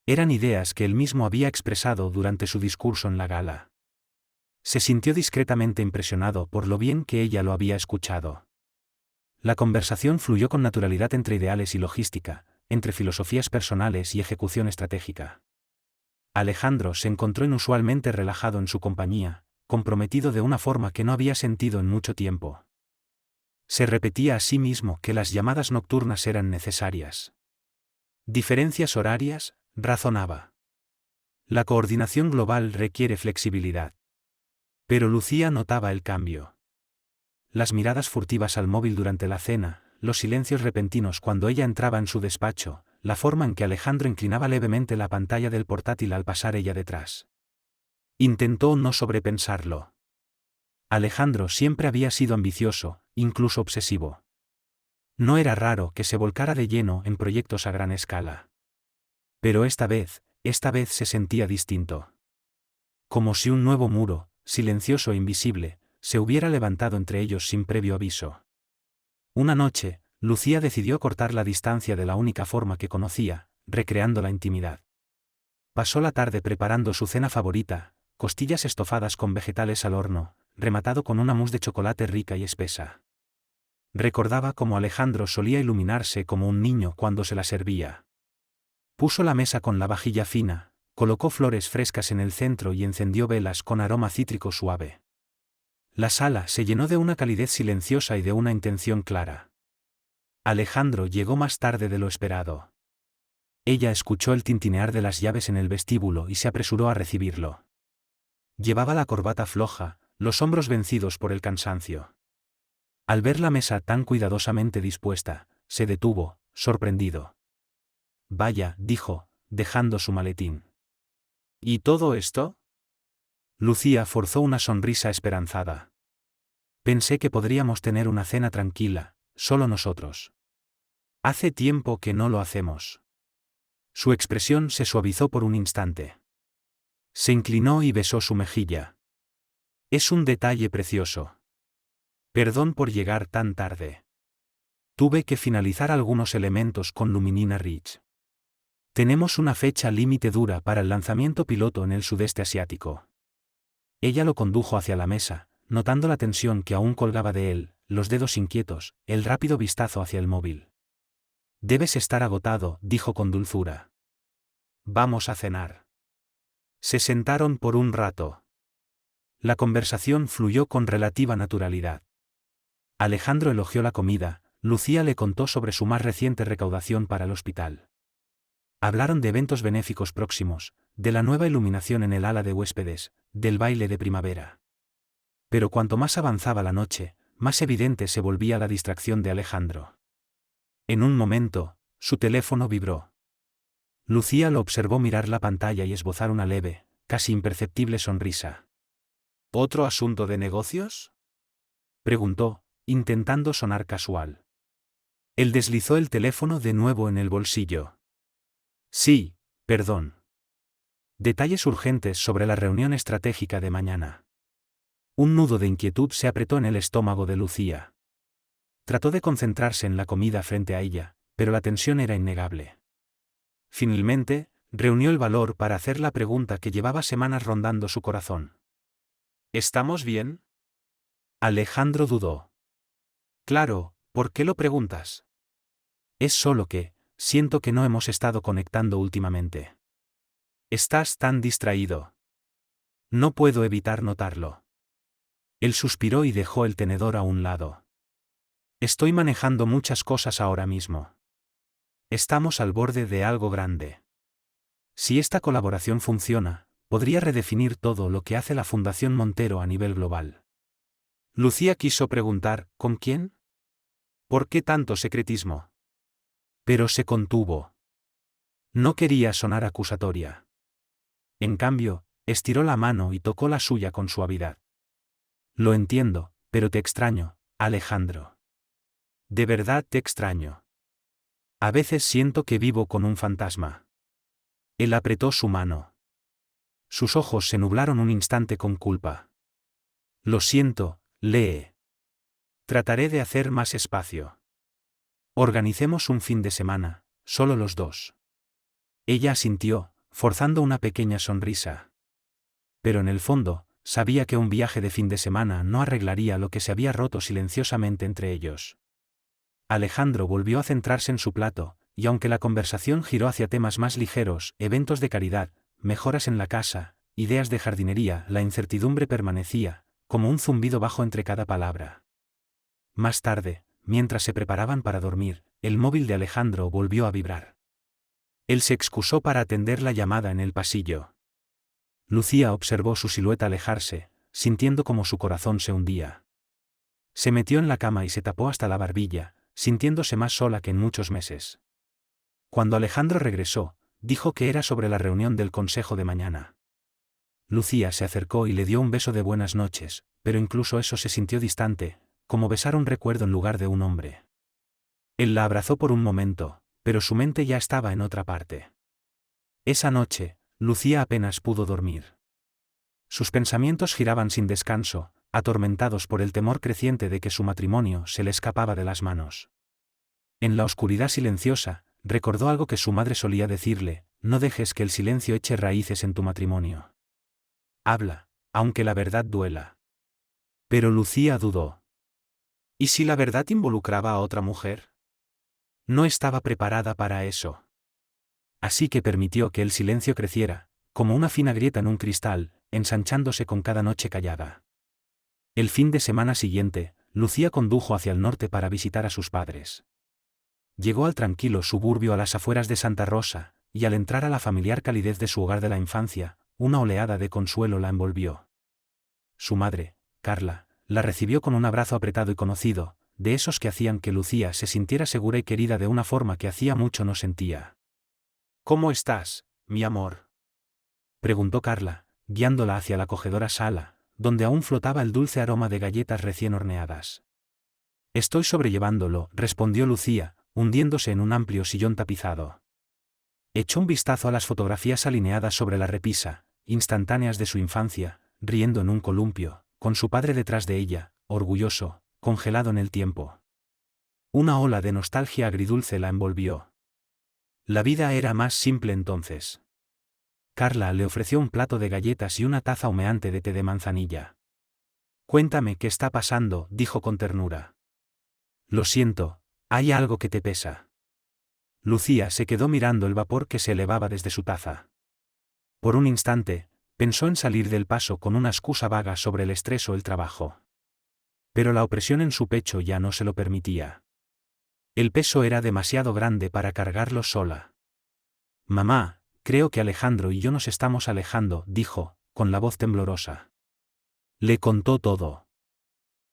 [SPEAKER 1] Eran ideas que él mismo había expresado durante su discurso en la gala. Se sintió discretamente impresionado por lo bien que ella lo había escuchado. La conversación fluyó con naturalidad entre ideales y logística, entre filosofías personales y ejecución estratégica. Alejandro se encontró inusualmente relajado en su compañía, comprometido de una forma que no había sentido en mucho tiempo. Se repetía a sí mismo que las llamadas nocturnas eran necesarias. Diferencias horarias, razonaba. La coordinación global requiere flexibilidad. Pero Lucía notaba el cambio. Las miradas furtivas al móvil durante la cena, los silencios repentinos cuando ella entraba en su despacho, la forma en que Alejandro inclinaba levemente la pantalla del portátil al pasar ella detrás. Intentó no sobrepensarlo. Alejandro siempre había sido ambicioso, incluso obsesivo. No era raro que se volcara de lleno en proyectos a gran escala. Pero esta vez se sentía distinto. Como si un nuevo muro, silencioso e invisible, se hubiera levantado entre ellos sin previo aviso. Una noche, Lucía decidió cortar la distancia de la única forma que conocía, recreando la intimidad. Pasó la tarde preparando su cena favorita, costillas estofadas con vegetales al horno, rematado con una mousse de chocolate rica y espesa. Recordaba cómo Alejandro solía iluminarse como un niño cuando se la servía. Puso la mesa con la vajilla fina, colocó flores frescas en el centro y encendió velas con aroma cítrico suave. La sala se llenó de una calidez silenciosa y de una intención clara. Alejandro llegó más tarde de lo esperado. Ella escuchó el tintinear de las llaves en el vestíbulo y se apresuró a recibirlo. Llevaba la corbata floja, los hombros vencidos por el cansancio. Al ver la mesa tan cuidadosamente dispuesta, se detuvo, sorprendido. Vaya, dijo, dejando su maletín. ¿Y todo esto? Lucía forzó una sonrisa esperanzada. Pensé que podríamos tener una cena tranquila, solo nosotros. Hace tiempo que no lo hacemos. Su expresión se suavizó por un instante. Se inclinó y besó su mejilla. Es un detalle precioso. Perdón por llegar tan tarde. Tuve que finalizar algunos elementos con Luminina Ridge. Tenemos una fecha límite dura para el lanzamiento piloto en el sudeste asiático. Ella lo condujo hacia la mesa, notando la tensión que aún colgaba de él, los dedos inquietos, el rápido vistazo hacia el móvil. Debes estar agotado, dijo con dulzura. Vamos a cenar. Se sentaron por un rato. La conversación fluyó con relativa naturalidad. Alejandro elogió la comida, Lucía le contó sobre su más reciente recaudación para el hospital. Hablaron de eventos benéficos próximos, de la nueva iluminación en el ala de huéspedes, del baile de primavera. Pero cuanto más avanzaba la noche, más evidente se volvía la distracción de Alejandro. En un momento, su teléfono vibró. Lucía lo observó mirar la pantalla y esbozar una leve, casi imperceptible sonrisa. ¿Otro asunto de negocios?, preguntó, intentando sonar casual. Él deslizó el teléfono de nuevo en el bolsillo. Sí, perdón. Detalles urgentes sobre la reunión estratégica de mañana. Un nudo de inquietud se apretó en el estómago de Lucía. Trató de concentrarse en la comida frente a ella, pero la tensión era innegable. Finalmente, reunió el valor para hacer la pregunta que llevaba semanas rondando su corazón. ¿Estamos bien? Alejandro dudó. Claro, ¿por qué lo preguntas? Es solo que, siento que no hemos estado conectando últimamente. Estás tan distraído. No puedo evitar notarlo. Él suspiró y dejó el tenedor a un lado. Estoy manejando muchas cosas ahora mismo. Estamos al borde de algo grande. Si esta colaboración funciona, podría redefinir todo lo que hace la Fundación Montero a nivel global. Lucía quiso preguntar, ¿con quién? ¿Por qué tanto secretismo? Pero se contuvo. No quería sonar acusatoria. En cambio, estiró la mano y tocó la suya con suavidad. Lo entiendo, pero te extraño, Alejandro. De verdad te extraño. A veces siento que vivo con un fantasma. Él apretó su mano. Sus ojos se nublaron un instante con culpa. Lo siento, Lee. Trataré de hacer más espacio. Organicemos un fin de semana, solo los dos. Ella asintió, forzando una pequeña sonrisa. Pero en el fondo, sabía que un viaje de fin de semana no arreglaría lo que se había roto silenciosamente entre ellos. Alejandro volvió a centrarse en su plato, y aunque la conversación giró hacia temas más ligeros, eventos de caridad, mejoras en la casa, ideas de jardinería, la incertidumbre permanecía, como un zumbido bajo entre cada palabra. Más tarde, mientras se preparaban para dormir, el móvil de Alejandro volvió a vibrar. Él se excusó para atender la llamada en el pasillo. Lucía observó su silueta alejarse, sintiendo como su corazón se hundía. Se metió en la cama y se tapó hasta la barbilla, sintiéndose más sola que en muchos meses. Cuando Alejandro regresó, dijo que era sobre la reunión del consejo de mañana. Lucía se acercó y le dio un beso de buenas noches, pero incluso eso se sintió distante, como besar un recuerdo en lugar de un hombre. Él la abrazó por un momento, pero su mente ya estaba en otra parte. Esa noche, Lucía apenas pudo dormir. Sus pensamientos giraban sin descanso, atormentados por el temor creciente de que su matrimonio se le escapaba de las manos. En la oscuridad silenciosa, recordó algo que su madre solía decirle: no dejes que el silencio eche raíces en tu matrimonio. Habla, aunque la verdad duela. Pero Lucía dudó. ¿Y si la verdad involucraba a otra mujer? No estaba preparada para eso. Así que permitió que el silencio creciera, como una fina grieta en un cristal, ensanchándose con cada noche callada. El fin de semana siguiente, Lucía condujo hacia el norte para visitar a sus padres. Llegó al tranquilo suburbio a las afueras de Santa Rosa, y al entrar a la familiar calidez de su hogar de la infancia, una oleada de consuelo la envolvió. Su madre, Carla, la recibió con un abrazo apretado y conocido, de esos que hacían que Lucía se sintiera segura y querida de una forma que hacía mucho no sentía. ¿Cómo estás, mi amor?, preguntó Carla, guiándola hacia la acogedora sala, donde aún flotaba el dulce aroma de galletas recién horneadas. Estoy sobrellevándolo, respondió Lucía, hundiéndose en un amplio sillón tapizado. Echó un vistazo a las fotografías alineadas sobre la repisa, instantáneas de su infancia, riendo en un columpio, con su padre detrás de ella, orgulloso, congelado en el tiempo. Una ola de nostalgia agridulce la envolvió. La vida era más simple entonces. Carla le ofreció un plato de galletas y una taza humeante de té de manzanilla. Cuéntame qué está pasando, dijo con ternura. Lo siento, hay algo que te pesa. Lucía se quedó mirando el vapor que se elevaba desde su taza. Por un instante, pensó en salir del paso con una excusa vaga sobre el estrés o el trabajo. Pero la opresión en su pecho ya no se lo permitía. El peso era demasiado grande para cargarlo sola. Mamá, creo que Alejandro y yo nos estamos alejando, dijo, con la voz temblorosa. Le contó todo.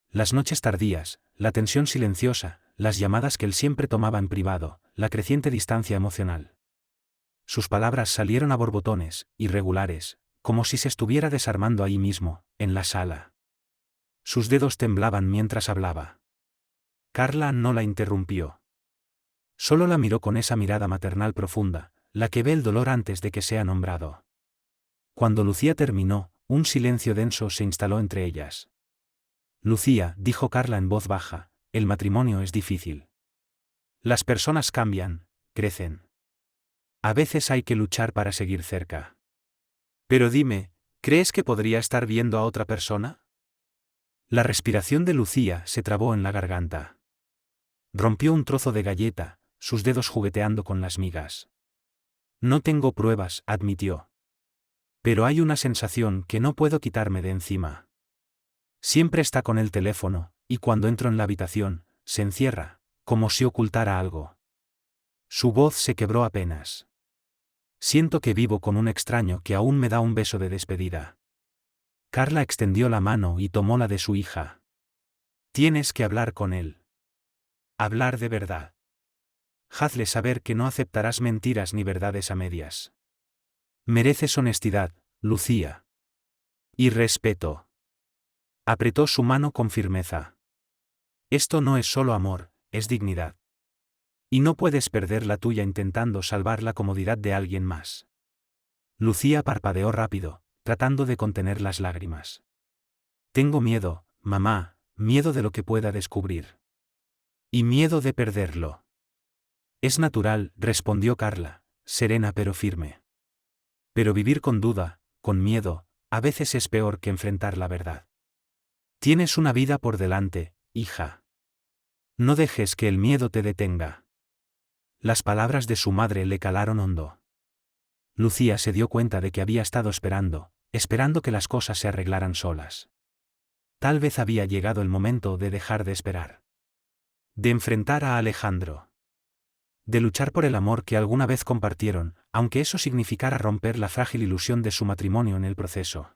[SPEAKER 1] Las noches tardías, la tensión silenciosa, las llamadas que él siempre tomaba en privado, la creciente distancia emocional. Sus palabras salieron a borbotones, irregulares, como si se estuviera desarmando ahí mismo, en la sala. Sus dedos temblaban mientras hablaba. Carla no la interrumpió. Solo la miró con esa mirada maternal profunda, la que ve el dolor antes de que sea nombrado. Cuando Lucía terminó, un silencio denso se instaló entre ellas. Lucía, dijo Carla en voz baja, el matrimonio es difícil. Las personas cambian, crecen. A veces hay que luchar para seguir cerca. Pero dime, ¿crees que podría estar viendo a otra persona? La respiración de Lucía se trabó en la garganta. Rompió un trozo de galleta, sus dedos jugueteando con las migas. No tengo pruebas, admitió. Pero hay una sensación que no puedo quitarme de encima. Siempre está con el teléfono, y cuando entro en la habitación, se encierra, como si ocultara algo. Su voz se quebró apenas. Siento que vivo con un extraño que aún me da un beso de despedida. Carla extendió la mano y tomó la de su hija. Tienes que hablar con él. Hablar de verdad. Hazle saber que no aceptarás mentiras ni verdades a medias. Mereces honestidad, Lucía. Y respeto. Apretó su mano con firmeza. Esto no es solo amor, es dignidad. Y no puedes perder la tuya intentando salvar la comodidad de alguien más. Lucía parpadeó rápido, tratando de contener las lágrimas. Tengo miedo, mamá, miedo de lo que pueda descubrir. Y miedo de perderlo. Es natural, respondió Carla, serena pero firme. Pero vivir con duda, con miedo, a veces es peor que enfrentar la verdad. Tienes una vida por delante, hija. No dejes que el miedo te detenga. Las palabras de su madre le calaron hondo. Lucía se dio cuenta de que había estado esperando que las cosas se arreglaran solas. Tal vez había llegado el momento de dejar de esperar. De enfrentar a Alejandro. De luchar por el amor que alguna vez compartieron, aunque eso significara romper la frágil ilusión de su matrimonio en el proceso.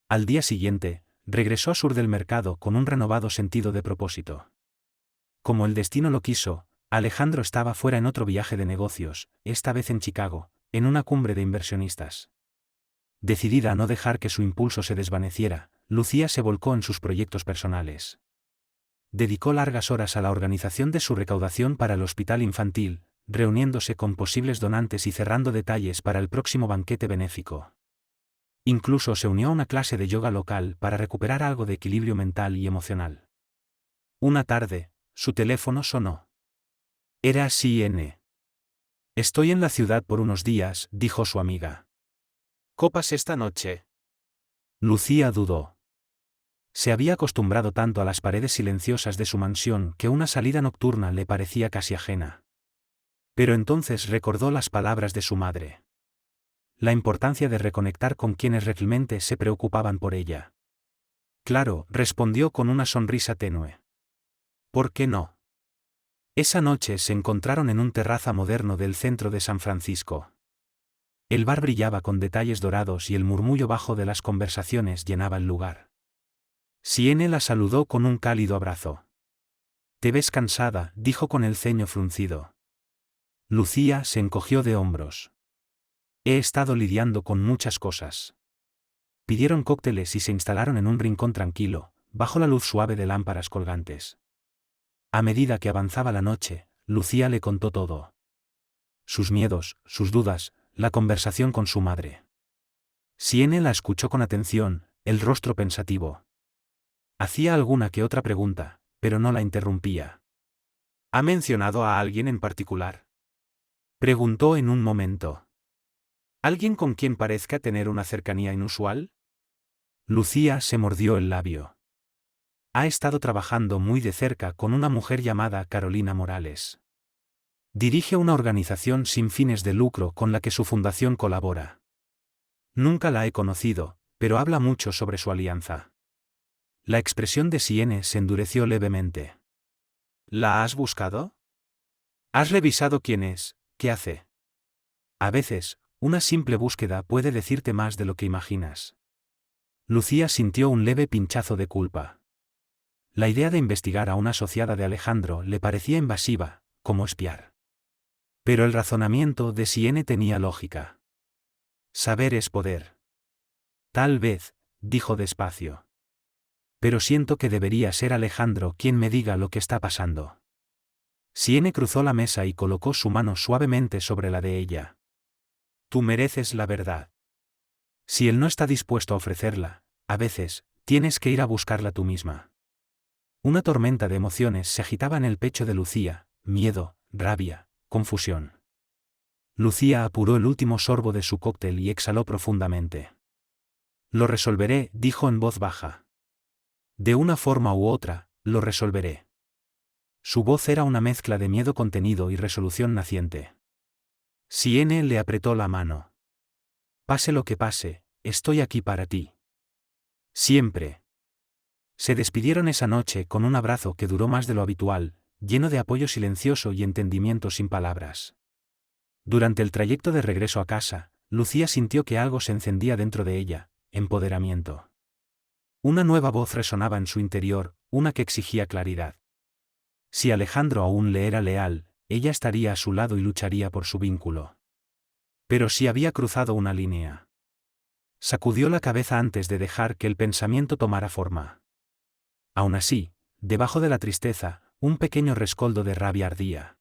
[SPEAKER 1] Al día siguiente, regresó a Sur del Mercado con un renovado sentido de propósito. Como el destino lo quiso, Alejandro estaba fuera en otro viaje de negocios, esta vez en Chicago, en una cumbre de inversionistas. Decidida a no dejar que su impulso se desvaneciera, Lucía se volcó en sus proyectos personales. Dedicó largas horas a la organización de su recaudación para el hospital infantil, reuniéndose con posibles donantes y cerrando detalles para el próximo banquete benéfico. Incluso se unió a una clase de yoga local para recuperar algo de equilibrio mental y emocional. Una tarde, su teléfono sonó. Era C.N. Estoy en la ciudad por unos días, dijo su amiga. ¿Copas esta noche? Lucía dudó. Se había acostumbrado tanto a las paredes silenciosas de su mansión que una salida nocturna le parecía casi ajena. Pero entonces recordó las palabras de su madre. La importancia de reconectar con quienes realmente se preocupaban por ella. Claro, respondió con una sonrisa tenue. ¿Por qué no? Esa noche se encontraron en un terraza moderno del centro de San Francisco. El bar brillaba con detalles dorados y el murmullo bajo de las conversaciones llenaba el lugar. Siene la saludó con un cálido abrazo. Te ves cansada, dijo con el ceño fruncido. Lucía se encogió de hombros. He estado lidiando con muchas cosas. Pidieron cócteles y se instalaron en un rincón tranquilo, bajo la luz suave de lámparas colgantes. A medida que avanzaba la noche, Lucía le contó todo. Sus miedos, sus dudas, la conversación con su madre. Siene la escuchó con atención, el rostro pensativo. Hacía alguna que otra pregunta, pero no la interrumpía. ¿Ha mencionado a alguien en particular? Preguntó en un momento. ¿Alguien con quien parezca tener una cercanía inusual? Lucía se mordió el labio. Ha estado trabajando muy de cerca con una mujer llamada Carolina Morales. Dirige una organización sin fines de lucro con la que su fundación colabora. Nunca la he conocido, pero habla mucho sobre su alianza. La expresión de Siene se endureció levemente. ¿La has buscado? ¿Has revisado quién es, qué hace? A veces, una simple búsqueda puede decirte más de lo que imaginas. Lucía sintió un leve pinchazo de culpa. La idea de investigar a una asociada de Alejandro le parecía invasiva, como espiar. Pero el razonamiento de Siene tenía lógica. Saber es poder. Tal vez, dijo despacio. Pero siento que debería ser Alejandro quien me diga lo que está pasando. Siene cruzó la mesa y colocó su mano suavemente sobre la de ella. Tú mereces la verdad. Si él no está dispuesto a ofrecerla, a veces, tienes que ir a buscarla tú misma. Una tormenta de emociones se agitaba en el pecho de Lucía, miedo, rabia, confusión. Lucía apuró el último sorbo de su cóctel y exhaló profundamente. Lo resolveré, dijo en voz baja. De una forma u otra, lo resolveré. Su voz era una mezcla de miedo contenido y resolución naciente. Siene le apretó la mano. Pase lo que pase, estoy aquí para ti. Siempre. Se despidieron esa noche con un abrazo que duró más de lo habitual, lleno de apoyo silencioso y entendimiento sin palabras. Durante el trayecto de regreso a casa, Lucía sintió que algo se encendía dentro de ella, empoderamiento. Una nueva voz resonaba en su interior, una que exigía claridad. Si Alejandro aún le era leal, ella estaría a su lado y lucharía por su vínculo. Pero si había cruzado una línea. Sacudió la cabeza antes de dejar que el pensamiento tomara forma. Aún así, debajo de la tristeza, un pequeño rescoldo de rabia ardía.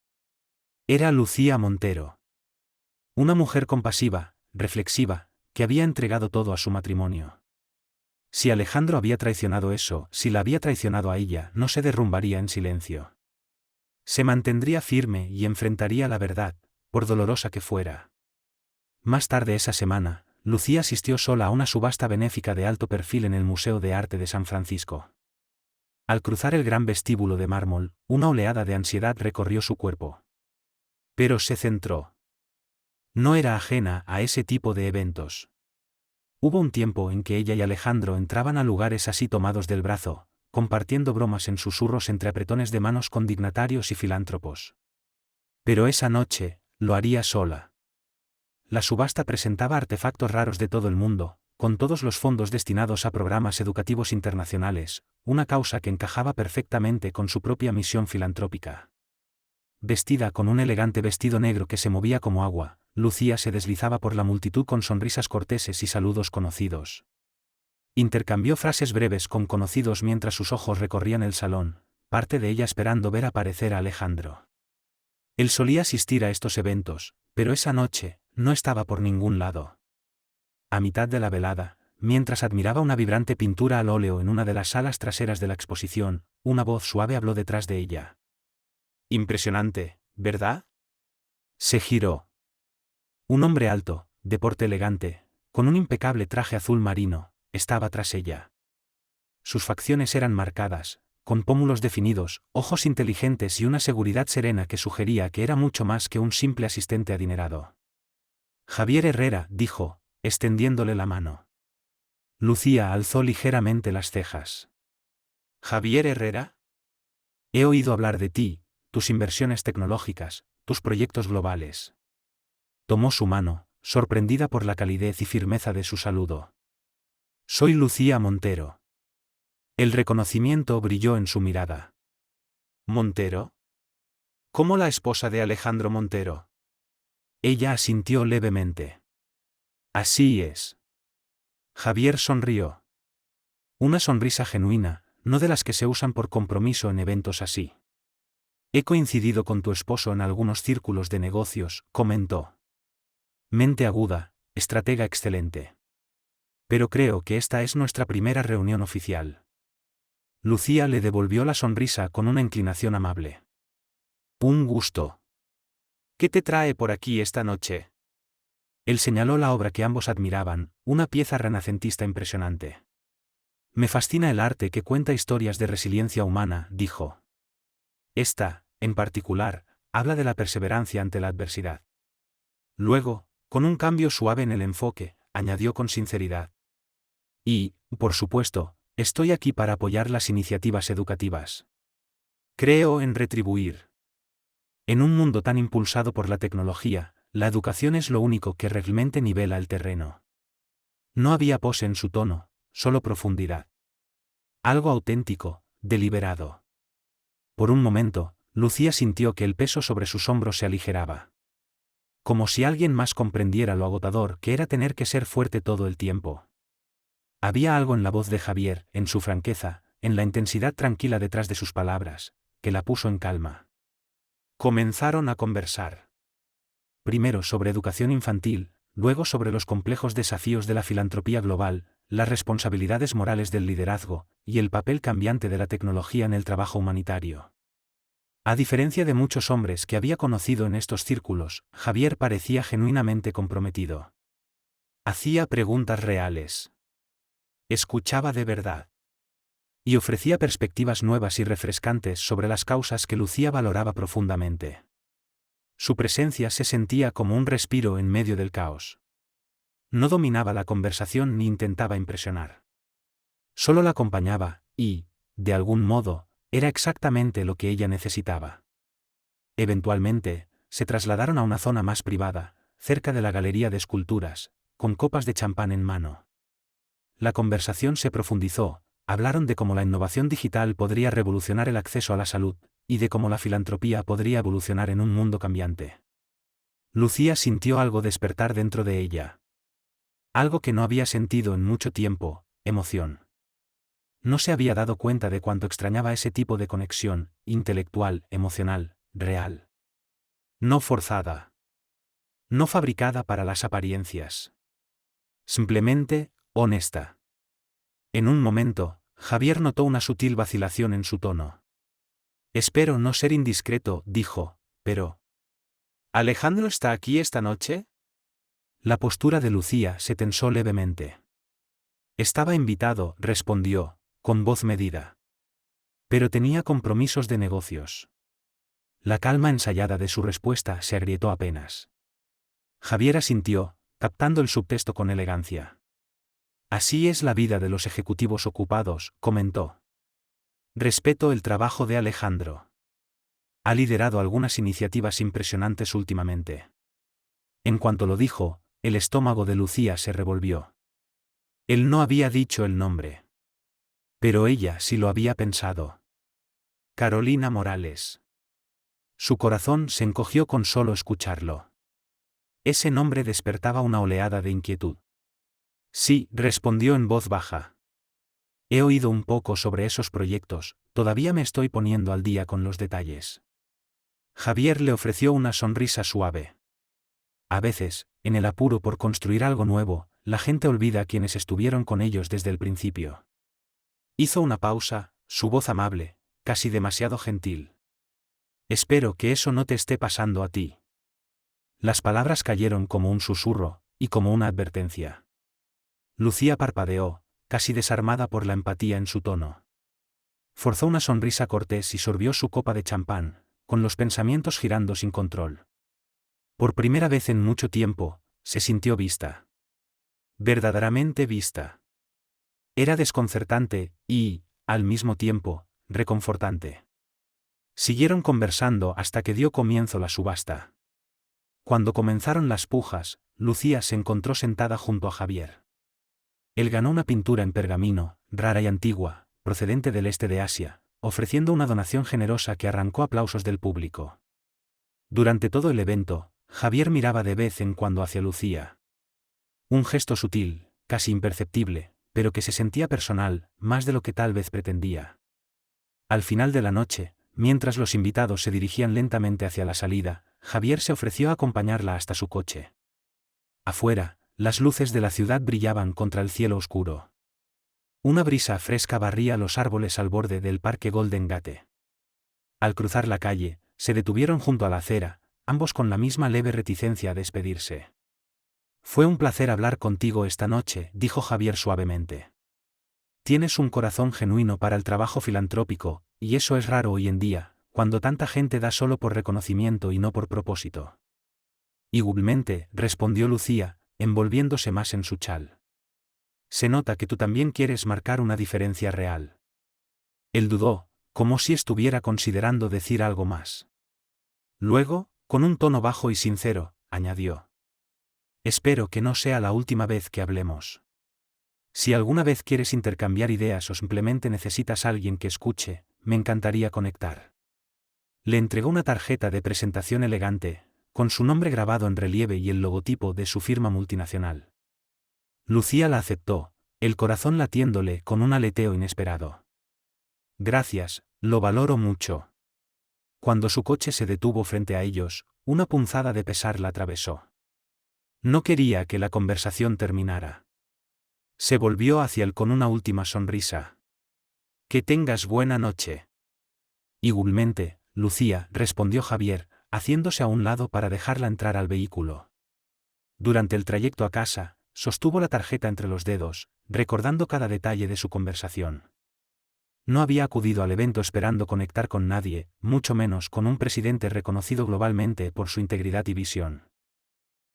[SPEAKER 1] Era Lucía Montero. Una mujer compasiva, reflexiva, que había entregado todo a su matrimonio. Si Alejandro había traicionado eso, si la había traicionado a ella, no se derrumbaría en silencio. Se mantendría firme y enfrentaría la verdad, por dolorosa que fuera. Más tarde esa semana, Lucía asistió sola a una subasta benéfica de alto perfil en el Museo de Arte de San Francisco. Al cruzar el gran vestíbulo de mármol, una oleada de ansiedad recorrió su cuerpo. Pero se centró. No era ajena a ese tipo de eventos. Hubo un tiempo en que ella y Alejandro entraban a lugares así tomados del brazo, compartiendo bromas en susurros entre apretones de manos con dignatarios y filántropos. Pero esa noche, lo haría sola. La subasta presentaba artefactos raros de todo el mundo, con todos los fondos destinados a programas educativos internacionales, una causa que encajaba perfectamente con su propia misión filantrópica. Vestida con un elegante vestido negro que se movía como agua, Lucía se deslizaba por la multitud con sonrisas corteses y saludos conocidos. Intercambió frases breves con conocidos mientras sus ojos recorrían el salón, parte de ella esperando ver aparecer a Alejandro. Él solía asistir a estos eventos, pero esa noche, no estaba por ningún lado. A mitad de la velada, mientras admiraba una vibrante pintura al óleo en una de las salas traseras de la exposición, una voz suave habló detrás de ella. Impresionante, ¿verdad? Se giró. Un hombre alto, de porte elegante, con un impecable traje azul marino, estaba tras ella. Sus facciones eran marcadas, con pómulos definidos, ojos inteligentes y una seguridad serena que sugería que era mucho más que un simple asistente adinerado. Javier Herrera, dijo, extendiéndole la mano. Lucía alzó ligeramente las cejas. ¿Javier Herrera? He oído hablar de ti, tus inversiones tecnológicas, tus proyectos globales. Tomó su mano, sorprendida por la calidez y firmeza de su saludo. Soy Lucía Montero. El reconocimiento brilló en su mirada. ¿Montero? ¿Cómo la esposa de Alejandro Montero? Ella asintió levemente. Así es. Javier sonrió. Una sonrisa genuina, no de las que se usan por compromiso en eventos así. He coincidido con tu esposo en algunos círculos de negocios, comentó. Mente aguda, estratega excelente. Pero creo que esta es nuestra primera reunión oficial. Lucía le devolvió la sonrisa con una inclinación amable. Un gusto. ¿Qué te trae por aquí esta noche? Él señaló la obra que ambos admiraban, una pieza renacentista impresionante. Me fascina el arte que cuenta historias de resiliencia humana, dijo. Esta, en particular, habla de la perseverancia ante la adversidad. Luego, con un cambio suave en el enfoque, añadió con sinceridad. Y, por supuesto, estoy aquí para apoyar las iniciativas educativas. Creo en retribuir. En un mundo tan impulsado por la tecnología, la educación es lo único que realmente nivela el terreno. No había pose en su tono, solo profundidad. Algo auténtico, deliberado. Por un momento, Lucía sintió que el peso sobre sus hombros se aligeraba. Como si alguien más comprendiera lo agotador que era tener que ser fuerte todo el tiempo. Había algo en la voz de Javier, en su franqueza, en la intensidad tranquila detrás de sus palabras, que la puso en calma. Comenzaron a conversar. Primero sobre educación infantil, luego sobre los complejos desafíos de la filantropía global, las responsabilidades morales del liderazgo, y el papel cambiante de la tecnología en el trabajo humanitario. A diferencia de muchos hombres que había conocido en estos círculos, Javier parecía genuinamente comprometido. Hacía preguntas reales. Escuchaba de verdad. Y ofrecía perspectivas nuevas y refrescantes sobre las causas que Lucía valoraba profundamente. Su presencia se sentía como un respiro en medio del caos. No dominaba la conversación ni intentaba impresionar. Solo la acompañaba, y, de algún modo, era exactamente lo que ella necesitaba. Eventualmente, se trasladaron a una zona más privada, cerca de la galería de esculturas, con copas de champán en mano. La conversación se profundizó, hablaron de cómo la innovación digital podría revolucionar el acceso a la salud, y de cómo la filantropía podría evolucionar en un mundo cambiante. Lucía sintió algo despertar dentro de ella. Algo que no había sentido en mucho tiempo, emoción. No se había dado cuenta de cuánto extrañaba ese tipo de conexión, intelectual, emocional, real. No forzada. No fabricada para las apariencias. Simplemente, honesta. En un momento, Javier notó una sutil vacilación en su tono. Espero no ser indiscreto, dijo, pero... ¿Alejandro está aquí esta noche? La postura de Lucía se tensó levemente. Estaba invitado, respondió, con voz medida. Pero tenía compromisos de negocios. La calma ensayada de su respuesta se agrietó apenas. Javier asintió, captando el subtexto con elegancia. Así es la vida de los ejecutivos ocupados, comentó. Respeto el trabajo de Alejandro. Ha liderado algunas iniciativas impresionantes últimamente. En cuanto lo dijo, el estómago de Lucía se revolvió. Él no había dicho el nombre. Pero ella sí lo había pensado. Carolina Morales. Su corazón se encogió con solo escucharlo. Ese nombre despertaba una oleada de inquietud. Sí, respondió en voz baja. He oído un poco sobre esos proyectos, todavía me estoy poniendo al día con los detalles. Javier le ofreció una sonrisa suave. A veces, en el apuro por construir algo nuevo, la gente olvida a quienes estuvieron con ellos desde el principio. Hizo una pausa, su voz amable, casi demasiado gentil. Espero que eso no te esté pasando a ti. Las palabras cayeron como un susurro, y como una advertencia. Lucía parpadeó, casi desarmada por la empatía en su tono. Forzó una sonrisa cortés y sorbió su copa de champán, con los pensamientos girando sin control. Por primera vez en mucho tiempo, se sintió vista. Verdaderamente vista. Era desconcertante, y, al mismo tiempo, reconfortante. Siguieron conversando hasta que dio comienzo la subasta. Cuando comenzaron las pujas, Lucía se encontró sentada junto a Javier. Él ganó una pintura en pergamino, rara y antigua, procedente del este de Asia, ofreciendo una donación generosa que arrancó aplausos del público. Durante todo el evento, Javier miraba de vez en cuando hacia Lucía. Un gesto sutil, casi imperceptible, pero que se sentía personal, más de lo que tal vez pretendía. Al final de la noche, mientras los invitados se dirigían lentamente hacia la salida, Javier se ofreció a acompañarla hasta su coche. Afuera, las luces de la ciudad brillaban contra el cielo oscuro. Una brisa fresca barría los árboles al borde del parque Golden Gate. Al cruzar la calle, se detuvieron junto a la acera, ambos con la misma leve reticencia a despedirse. Fue un placer hablar contigo esta noche, dijo Javier suavemente. Tienes un corazón genuino para el trabajo filantrópico, y eso es raro hoy en día, cuando tanta gente da solo por reconocimiento y no por propósito. Igualmente, respondió Lucía, envolviéndose más en su chal. Se nota que tú también quieres marcar una diferencia real. Él dudó, como si estuviera considerando decir algo más. Luego, con un tono bajo y sincero, añadió. Espero que no sea la última vez que hablemos. Si alguna vez quieres intercambiar ideas o simplemente necesitas a alguien que escuche, me encantaría conectar. Le entregó una tarjeta de presentación elegante, con su nombre grabado en relieve y el logotipo de su firma multinacional. Lucía la aceptó, el corazón latiéndole con un aleteo inesperado. Gracias, lo valoro mucho. Cuando su coche se detuvo frente a ellos, una punzada de pesar la atravesó. No quería que la conversación terminara. Se volvió hacia él con una última sonrisa. Que tengas buena noche. Igualmente, Lucía, respondió Javier, haciéndose a un lado para dejarla entrar al vehículo. Durante el trayecto a casa, sostuvo la tarjeta entre los dedos, recordando cada detalle de su conversación. No había acudido al evento esperando conectar con nadie, mucho menos con un presidente reconocido globalmente por su integridad y visión.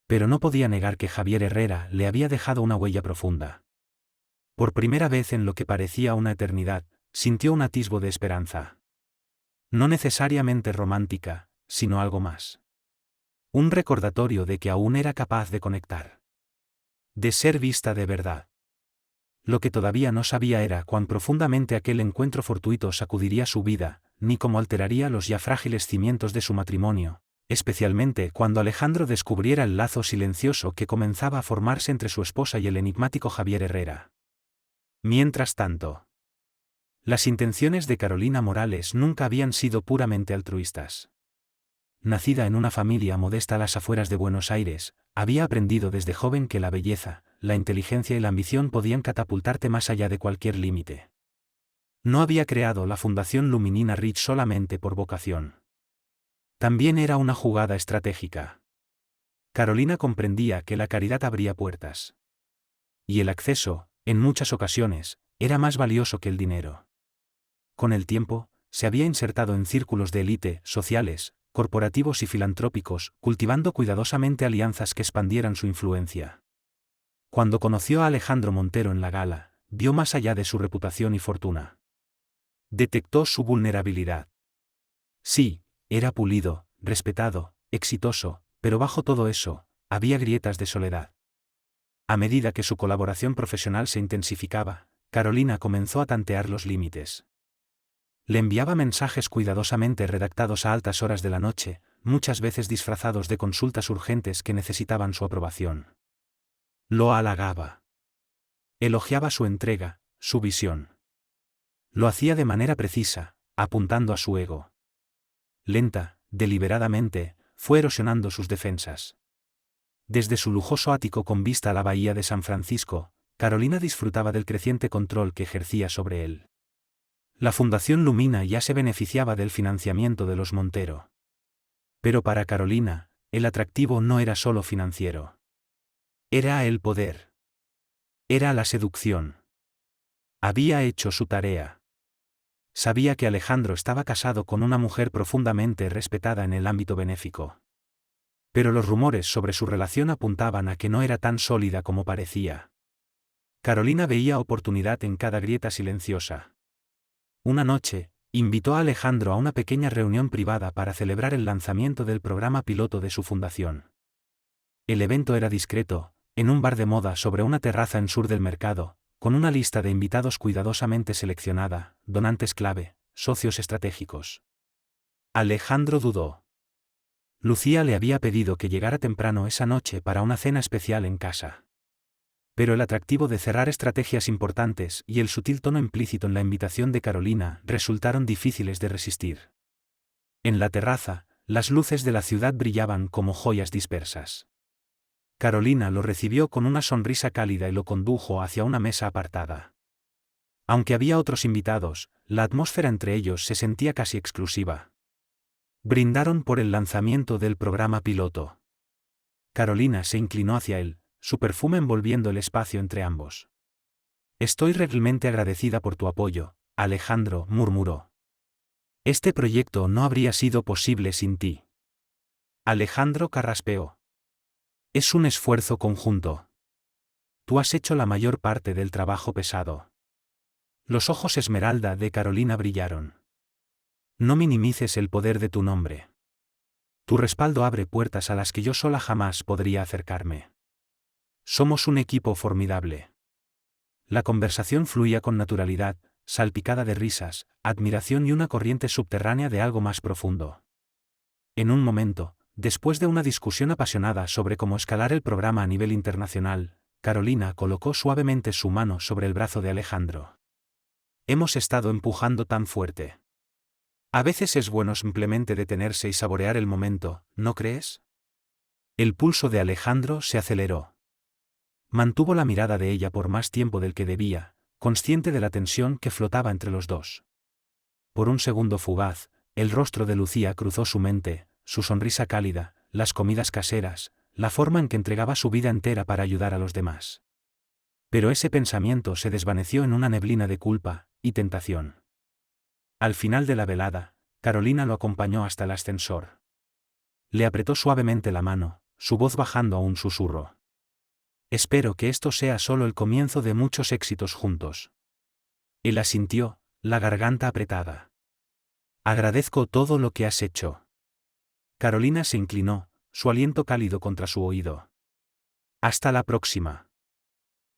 [SPEAKER 1] Pero no podía negar que Javier Herrera le había dejado una huella profunda. Por primera vez en lo que parecía una eternidad, Sintió un atisbo de esperanza. No necesariamente romántica, sino algo más. Un recordatorio de que aún era capaz de conectar. De ser vista de verdad. Lo que todavía no sabía era cuán profundamente aquel encuentro fortuito sacudiría su vida, ni cómo alteraría los ya frágiles cimientos de su matrimonio, especialmente cuando Alejandro descubriera el lazo silencioso que comenzaba a formarse entre su esposa y el enigmático Javier Herrera. Mientras tanto, las intenciones de Carolina Morales nunca habían sido puramente altruistas. Nacida en una familia modesta a las afueras de Buenos Aires, había aprendido desde joven que la belleza, la inteligencia y la ambición podían catapultarte más allá de cualquier límite. No había creado la Fundación Luminina Rich solamente por vocación. También era una jugada estratégica. Carolina comprendía que la caridad abría puertas. Y el acceso, en muchas ocasiones, era más valioso que el dinero. Con el tiempo, se había insertado en círculos de élite, sociales, corporativos y filantrópicos, cultivando cuidadosamente alianzas que expandieran su influencia. Cuando conoció a Alejandro Montero en la gala, vio más allá de su reputación y fortuna. Detectó su vulnerabilidad. Sí, era pulido, respetado, exitoso, pero bajo todo eso, había grietas de soledad. A medida que su colaboración profesional se intensificaba, Carolina comenzó a tantear los límites. Le enviaba mensajes cuidadosamente redactados a altas horas de la noche, muchas veces disfrazados de consultas urgentes que necesitaban su aprobación. Lo halagaba. Elogiaba su entrega, su visión. Lo hacía de manera precisa, apuntando a su ego. Lenta, deliberadamente, fue erosionando sus defensas. Desde su lujoso ático con vista a la bahía de San Francisco, Carolina disfrutaba del creciente control que ejercía sobre él. La Fundación Lumina ya se beneficiaba del financiamiento de los Montero. Pero para Carolina, el atractivo no era solo financiero. Era el poder. Era la seducción. Había hecho su tarea. Sabía que Alejandro estaba casado con una mujer profundamente respetada en el ámbito benéfico. Pero los rumores sobre su relación apuntaban a que no era tan sólida como parecía. Carolina veía oportunidad en cada grieta silenciosa. Una noche, invitó a Alejandro a una pequeña reunión privada para celebrar el lanzamiento del programa piloto de su fundación. El evento era discreto, en un bar de moda sobre una terraza en Sur del Mercado, con una lista de invitados cuidadosamente seleccionada, donantes clave, socios estratégicos. Alejandro dudó. Lucía le había pedido que llegara temprano esa noche para una cena especial en casa. Pero el atractivo de cerrar estrategias importantes y el sutil tono implícito en la invitación de Carolina resultaron difíciles de resistir. En la terraza, las luces de la ciudad brillaban como joyas dispersas. Carolina lo recibió con una sonrisa cálida y lo condujo hacia una mesa apartada. Aunque había otros invitados, la atmósfera entre ellos se sentía casi exclusiva. Brindaron por el lanzamiento del programa piloto. Carolina se inclinó hacia él, su perfume envolviendo el espacio entre ambos. Estoy realmente agradecida por tu apoyo, Alejandro, murmuró. Este proyecto no habría sido posible sin ti. Alejandro carraspeó. Es un esfuerzo conjunto. Tú has hecho la mayor parte del trabajo pesado. Los ojos esmeralda de Carolina brillaron. No minimices el poder de tu nombre. Tu respaldo abre puertas a las que yo sola jamás podría acercarme. Somos un equipo formidable. La conversación fluía con naturalidad, salpicada de risas, admiración y una corriente subterránea de algo más profundo. En un momento, después de una discusión apasionada sobre cómo escalar el programa a nivel internacional, Carolina colocó suavemente su mano sobre el brazo de Alejandro. Hemos estado empujando tan fuerte. A veces es bueno simplemente detenerse y saborear el momento, ¿no crees? El pulso de Alejandro se aceleró. Mantuvo la mirada de ella por más tiempo del que debía, consciente de la tensión que flotaba entre los dos. Por un segundo fugaz, el rostro de Lucía cruzó su mente, su sonrisa cálida, las comidas caseras, la forma en que entregaba su vida entera para ayudar a los demás. Pero ese pensamiento se desvaneció en una neblina de culpa y tentación. Al final de la velada, Carolina lo acompañó hasta el ascensor. Le apretó suavemente la mano, su voz bajando a un susurro. Espero que esto sea solo el comienzo de muchos éxitos juntos. Él asintió, la garganta apretada. Agradezco todo lo que has hecho. Carolina se inclinó, su aliento cálido contra su oído. Hasta la próxima.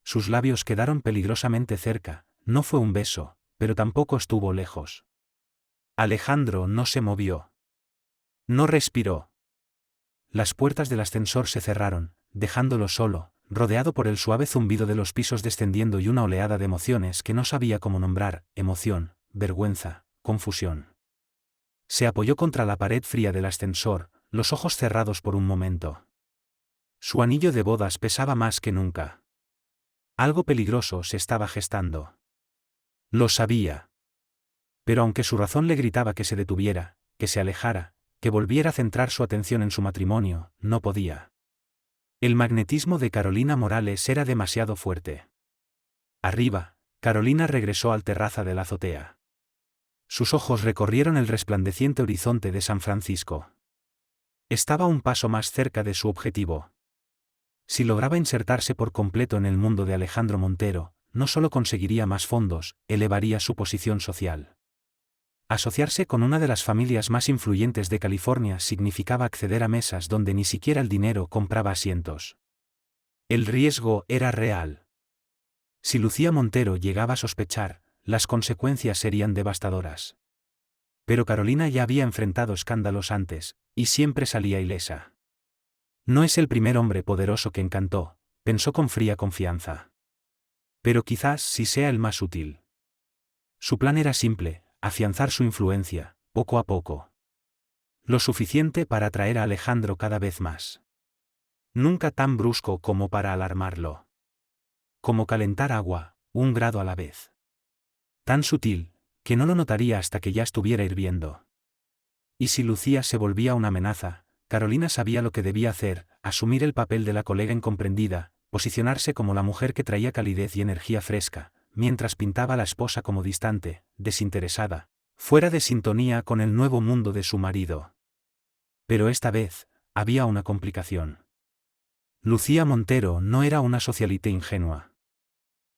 [SPEAKER 1] Sus labios quedaron peligrosamente cerca, no fue un beso, pero tampoco estuvo lejos. Alejandro no se movió. No respiró. Las puertas del ascensor se cerraron, dejándolo solo, rodeado por el suave zumbido de los pisos descendiendo y una oleada de emociones que no sabía cómo nombrar: emoción, vergüenza, confusión. Se apoyó contra la pared fría del ascensor, los ojos cerrados por un momento. Su anillo de bodas pesaba más que nunca. Algo peligroso se estaba gestando. Lo sabía. Pero aunque su razón le gritaba que se detuviera, que se alejara, que volviera a centrar su atención en su matrimonio, no podía. El magnetismo de Carolina Morales era demasiado fuerte. Arriba, Carolina regresó al terraza de la azotea. Sus ojos recorrieron el resplandeciente horizonte de San Francisco. Estaba un paso más cerca de su objetivo. Si lograba insertarse por completo en el mundo de Alejandro Montero, no solo conseguiría más fondos, elevaría su posición social. Asociarse con una de las familias más influyentes de California significaba acceder a mesas donde ni siquiera el dinero compraba asientos. El riesgo era real. Si Lucía Montero llegaba a sospechar, las consecuencias serían devastadoras. Pero Carolina ya había enfrentado escándalos antes, y siempre salía ilesa. No es el primer hombre poderoso que encantó, pensó con fría confianza. Pero quizás sí sea el más útil. Su plan era simple: afianzar su influencia, poco a poco. Lo suficiente para atraer a Alejandro cada vez más. Nunca tan brusco como para alarmarlo. Como calentar agua, 1 grado a la vez. Tan sutil, que no lo notaría hasta que ya estuviera hirviendo. Y si Lucía se volvía una amenaza, Carolina sabía lo que debía hacer: asumir el papel de la colega incomprendida, posicionarse como la mujer que traía calidez y energía fresca, mientras pintaba a la esposa como distante, desinteresada, fuera de sintonía con el nuevo mundo de su marido. Pero esta vez, había una complicación. Lucía Montero no era una socialite ingenua.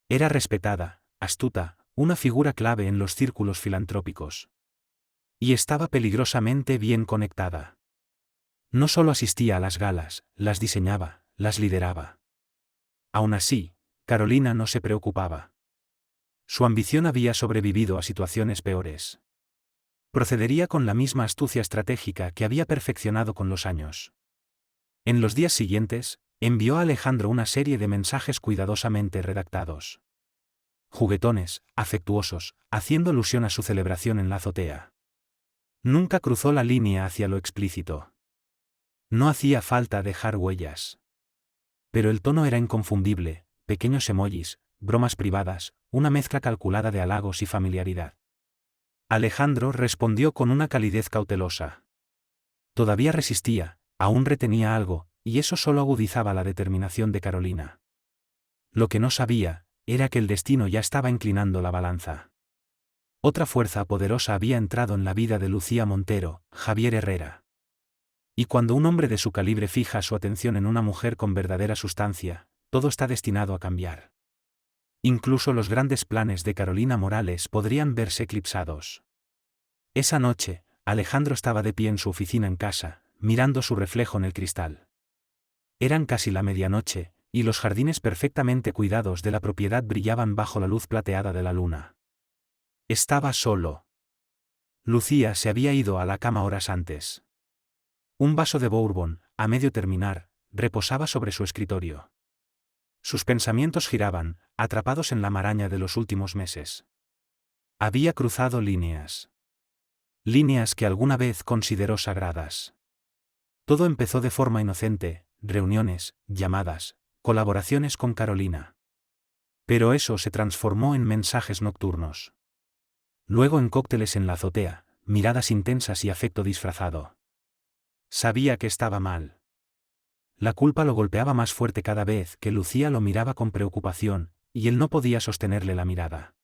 [SPEAKER 1] Era respetada, astuta, una figura clave en los círculos filantrópicos. Y estaba peligrosamente bien conectada. No solo asistía a las galas, las diseñaba, las lideraba. Aún así, Carolina no se preocupaba. Su ambición había sobrevivido a situaciones peores. Procedería con la misma astucia estratégica que había perfeccionado con los años. En los días siguientes, envió a Alejandro una serie de mensajes cuidadosamente redactados. Juguetones, afectuosos, haciendo alusión a su celebración en la azotea. Nunca cruzó la línea hacia lo explícito. No hacía falta dejar huellas. Pero el tono era inconfundible: pequeños emojis, bromas privadas, una mezcla calculada de halagos y familiaridad. Alejandro respondió con una calidez cautelosa. Todavía resistía, aún retenía algo, y eso solo agudizaba la determinación de Carolina. Lo que no sabía, era que el destino ya estaba inclinando la balanza. Otra fuerza poderosa había entrado en la vida de Lucía Montero: Javier Herrera. Y cuando un hombre de su calibre fija su atención en una mujer con verdadera sustancia, todo está destinado a cambiar. Incluso los grandes planes de Carolina Morales podrían verse eclipsados. Esa noche, Alejandro estaba de pie en su oficina en casa, mirando su reflejo en el cristal. Eran casi la medianoche, y los jardines perfectamente cuidados de la propiedad brillaban bajo la luz plateada de la luna. Estaba solo. Lucía se había ido a la cama horas antes. Un vaso de bourbon, a medio terminar, reposaba sobre su escritorio. Sus pensamientos giraban, atrapados en la maraña de los últimos meses. Había cruzado líneas. Líneas que alguna vez consideró sagradas. Todo empezó de forma inocente: reuniones, llamadas, colaboraciones con Carolina. Pero eso se transformó en mensajes nocturnos. Luego en cócteles en la azotea, miradas intensas y afecto disfrazado. Sabía que estaba mal. La culpa lo golpeaba más fuerte cada vez que Lucía lo miraba con preocupación, y él no podía sostenerle la mirada.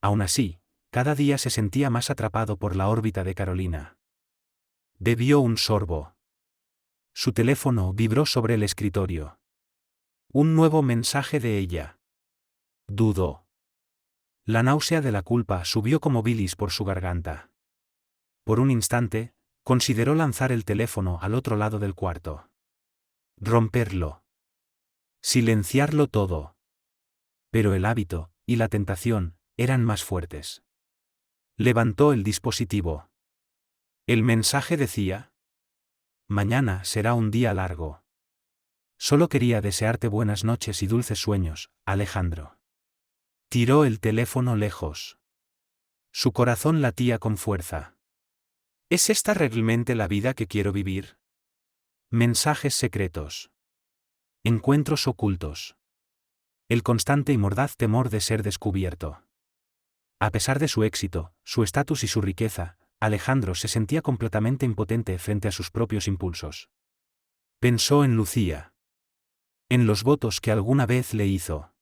[SPEAKER 1] Aún así, cada día se sentía más atrapado por la órbita de Carolina. Bebió un sorbo. Su teléfono vibró sobre el escritorio. Un nuevo mensaje de ella. Dudó. La náusea de la culpa subió como bilis por su garganta. Por un instante, consideró lanzar el teléfono al otro lado del cuarto. Romperlo. Silenciarlo todo. Pero el hábito, y la tentación, eran más fuertes. Levantó el dispositivo. El mensaje decía: mañana será un día largo. Solo quería desearte buenas noches y dulces sueños, Alejandro. Tiró el teléfono lejos. Su corazón latía con fuerza. ¿Es esta realmente la vida que quiero vivir? Mensajes secretos. Encuentros ocultos. El constante y mordaz temor de ser descubierto. A pesar de su éxito, su estatus y su riqueza, Alejandro se sentía completamente impotente frente a sus propios impulsos. Pensó en Lucía. En los votos que alguna vez le hizo.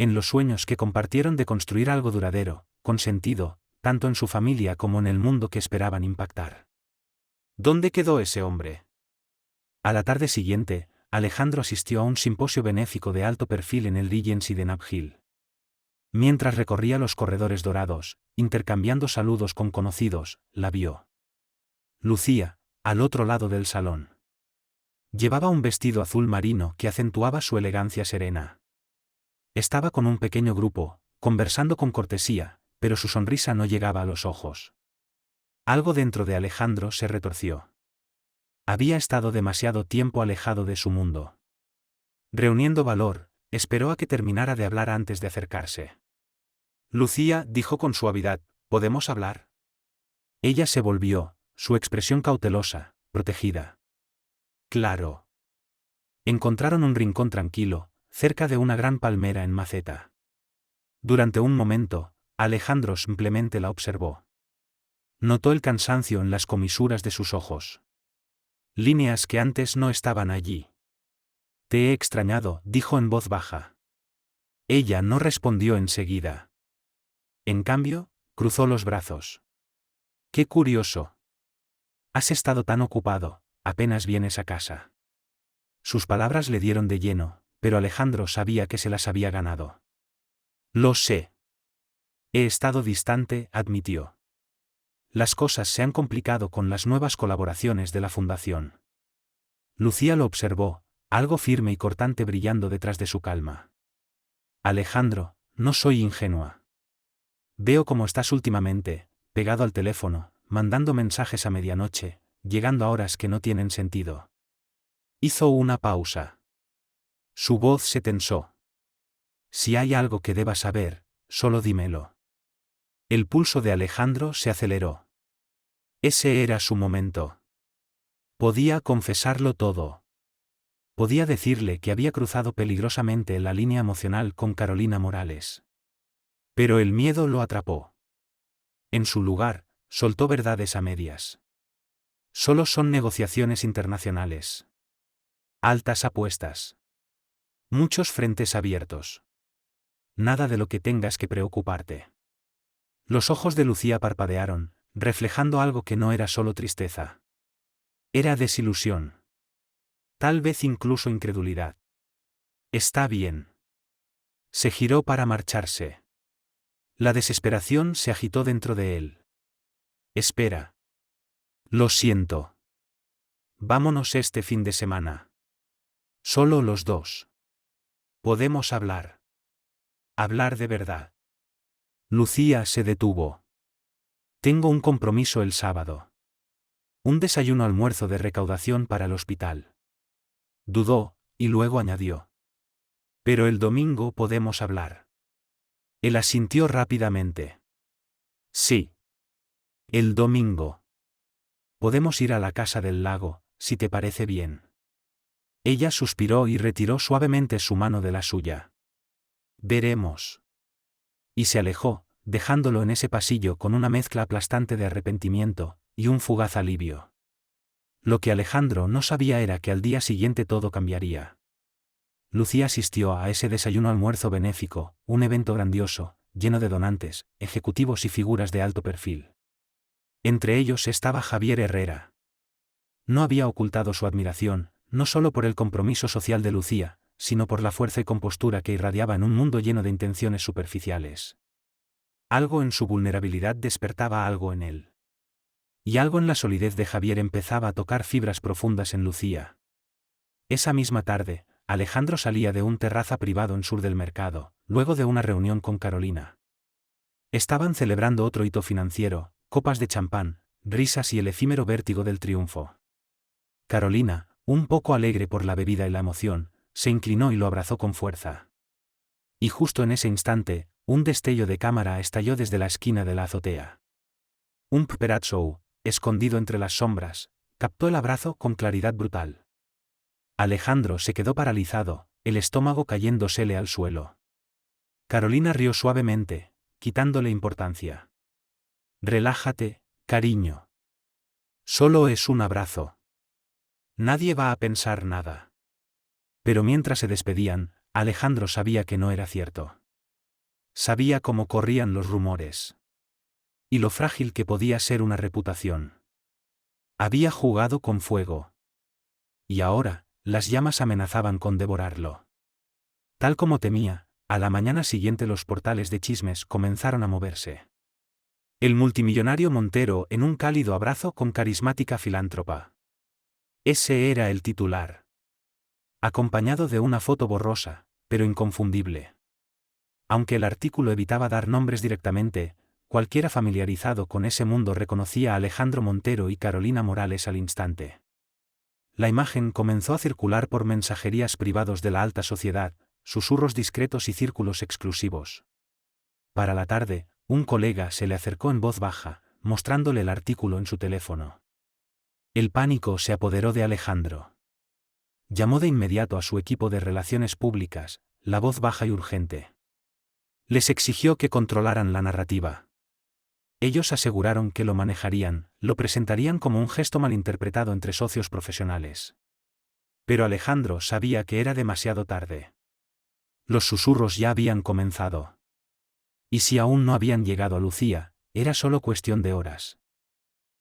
[SPEAKER 1] En los sueños que compartieron de construir algo duradero, con sentido, tanto en su familia como en el mundo que esperaban impactar. ¿Dónde quedó ese hombre? A la tarde siguiente, Alejandro asistió a un simposio benéfico de alto perfil en el Regency de Nab Hill. Mientras recorría los corredores dorados, intercambiando saludos con conocidos, la vio. Lucía, al otro lado del salón. Llevaba un vestido azul marino que acentuaba su elegancia serena. Estaba con un pequeño grupo, conversando con cortesía, pero su sonrisa no llegaba a los ojos. Algo dentro de Alejandro se retorció. Había estado demasiado tiempo alejado de su mundo. Reuniendo valor, esperó a que terminara de hablar antes de acercarse. Lucía dijo con suavidad: ¿podemos hablar? Ella se volvió, su expresión cautelosa, protegida. Claro. Encontraron un rincón tranquilo, cerca de una gran palmera en maceta. Durante un momento, Alejandro simplemente la observó. Notó el cansancio en las comisuras de sus ojos. Líneas que antes no estaban allí. Te he extrañado, dijo en voz baja. Ella no respondió enseguida. En cambio, cruzó los brazos. Qué curioso. Has estado tan ocupado, apenas vienes a casa. Sus palabras le dieron de lleno, pero Alejandro sabía que se las había ganado. Lo sé. He estado distante, admitió. Las cosas se han complicado con las nuevas colaboraciones de la fundación. Lucía lo observó, algo firme y cortante brillando detrás de su calma. Alejandro, no soy ingenua. Veo cómo estás últimamente, pegado al teléfono, mandando mensajes a medianoche, llegando a horas que no tienen sentido. Hizo una pausa. Su voz se tensó. Si hay algo que debas saber, solo dímelo. El pulso de Alejandro se aceleró. Ese era su momento. Podía confesarlo todo. Podía decirle que había cruzado peligrosamente la línea emocional con Carolina Morales. Pero el miedo lo atrapó. En su lugar, soltó verdades a medias. Solo son negociaciones internacionales. Altas apuestas. Muchos frentes abiertos. Nada de lo que tengas que preocuparte. Los ojos de Lucía parpadearon, reflejando algo que no era solo tristeza. Era desilusión. Tal vez incluso incredulidad. Está bien. Se giró para marcharse. La desesperación se agitó dentro de él. Espera. Lo siento. Vámonos este fin de semana. Solo los dos. Podemos hablar. Hablar de verdad. Lucía se detuvo. Tengo un compromiso el sábado. Un desayuno-almuerzo de recaudación para el hospital. Dudó, y luego añadió. Pero el domingo podemos hablar. Él asintió rápidamente. Sí. El domingo. Podemos ir a la casa del lago, si te parece bien. Ella suspiró y retiró suavemente su mano de la suya. Veremos. Y se alejó, dejándolo en ese pasillo con una mezcla aplastante de arrepentimiento, y un fugaz alivio. Lo que Alejandro no sabía era que al día siguiente todo cambiaría. Lucía asistió a ese desayuno-almuerzo benéfico, un evento grandioso, lleno de donantes, ejecutivos y figuras de alto perfil. Entre ellos estaba Javier Herrera. No había ocultado su admiración, no solo por el compromiso social de Lucía, sino por la fuerza y compostura que irradiaba en un mundo lleno de intenciones superficiales. Algo en su vulnerabilidad despertaba algo en él. Y algo en la solidez de Javier empezaba a tocar fibras profundas en Lucía. Esa misma tarde, Alejandro salía de un terraza privado en Sur del Mercado, luego de una reunión con Carolina. Estaban celebrando otro hito financiero, copas de champán, risas y el efímero vértigo del triunfo. Carolina, un poco alegre por la bebida y la emoción, se inclinó y lo abrazó con fuerza. Y justo en ese instante, un destello de cámara estalló desde la esquina de la azotea. Un paparazzo, escondido entre las sombras, captó el abrazo con claridad brutal. Alejandro se quedó paralizado, el estómago cayéndosele al suelo. Carolina rió suavemente, quitándole importancia. Relájate, cariño. Solo es un abrazo. Nadie va a pensar nada. Pero mientras se despedían, Alejandro sabía que no era cierto. Sabía cómo corrían los rumores. Y lo frágil que podía ser una reputación. Había jugado con fuego. Y ahora, las llamas amenazaban con devorarlo. Tal como temía, a la mañana siguiente los portales de chismes comenzaron a moverse. El multimillonario Montero en un cálido abrazo con carismática filántropa. Ese era el titular. Acompañado de una foto borrosa, pero inconfundible. Aunque el artículo evitaba dar nombres directamente, cualquiera familiarizado con ese mundo reconocía a Alejandro Montero y Carolina Morales al instante. La imagen comenzó a circular por mensajerías privados de la alta sociedad, susurros discretos y círculos exclusivos. Para la tarde, un colega se le acercó en voz baja, mostrándole el artículo en su teléfono. El pánico se apoderó de Alejandro. Llamó de inmediato a su equipo de relaciones públicas, la voz baja y urgente. Les exigió que controlaran la narrativa. Ellos aseguraron que lo manejarían, lo presentarían como un gesto malinterpretado entre socios profesionales. Pero Alejandro sabía que era demasiado tarde. Los susurros ya habían comenzado. Y si aún no habían llegado a Lucía, era solo cuestión de horas.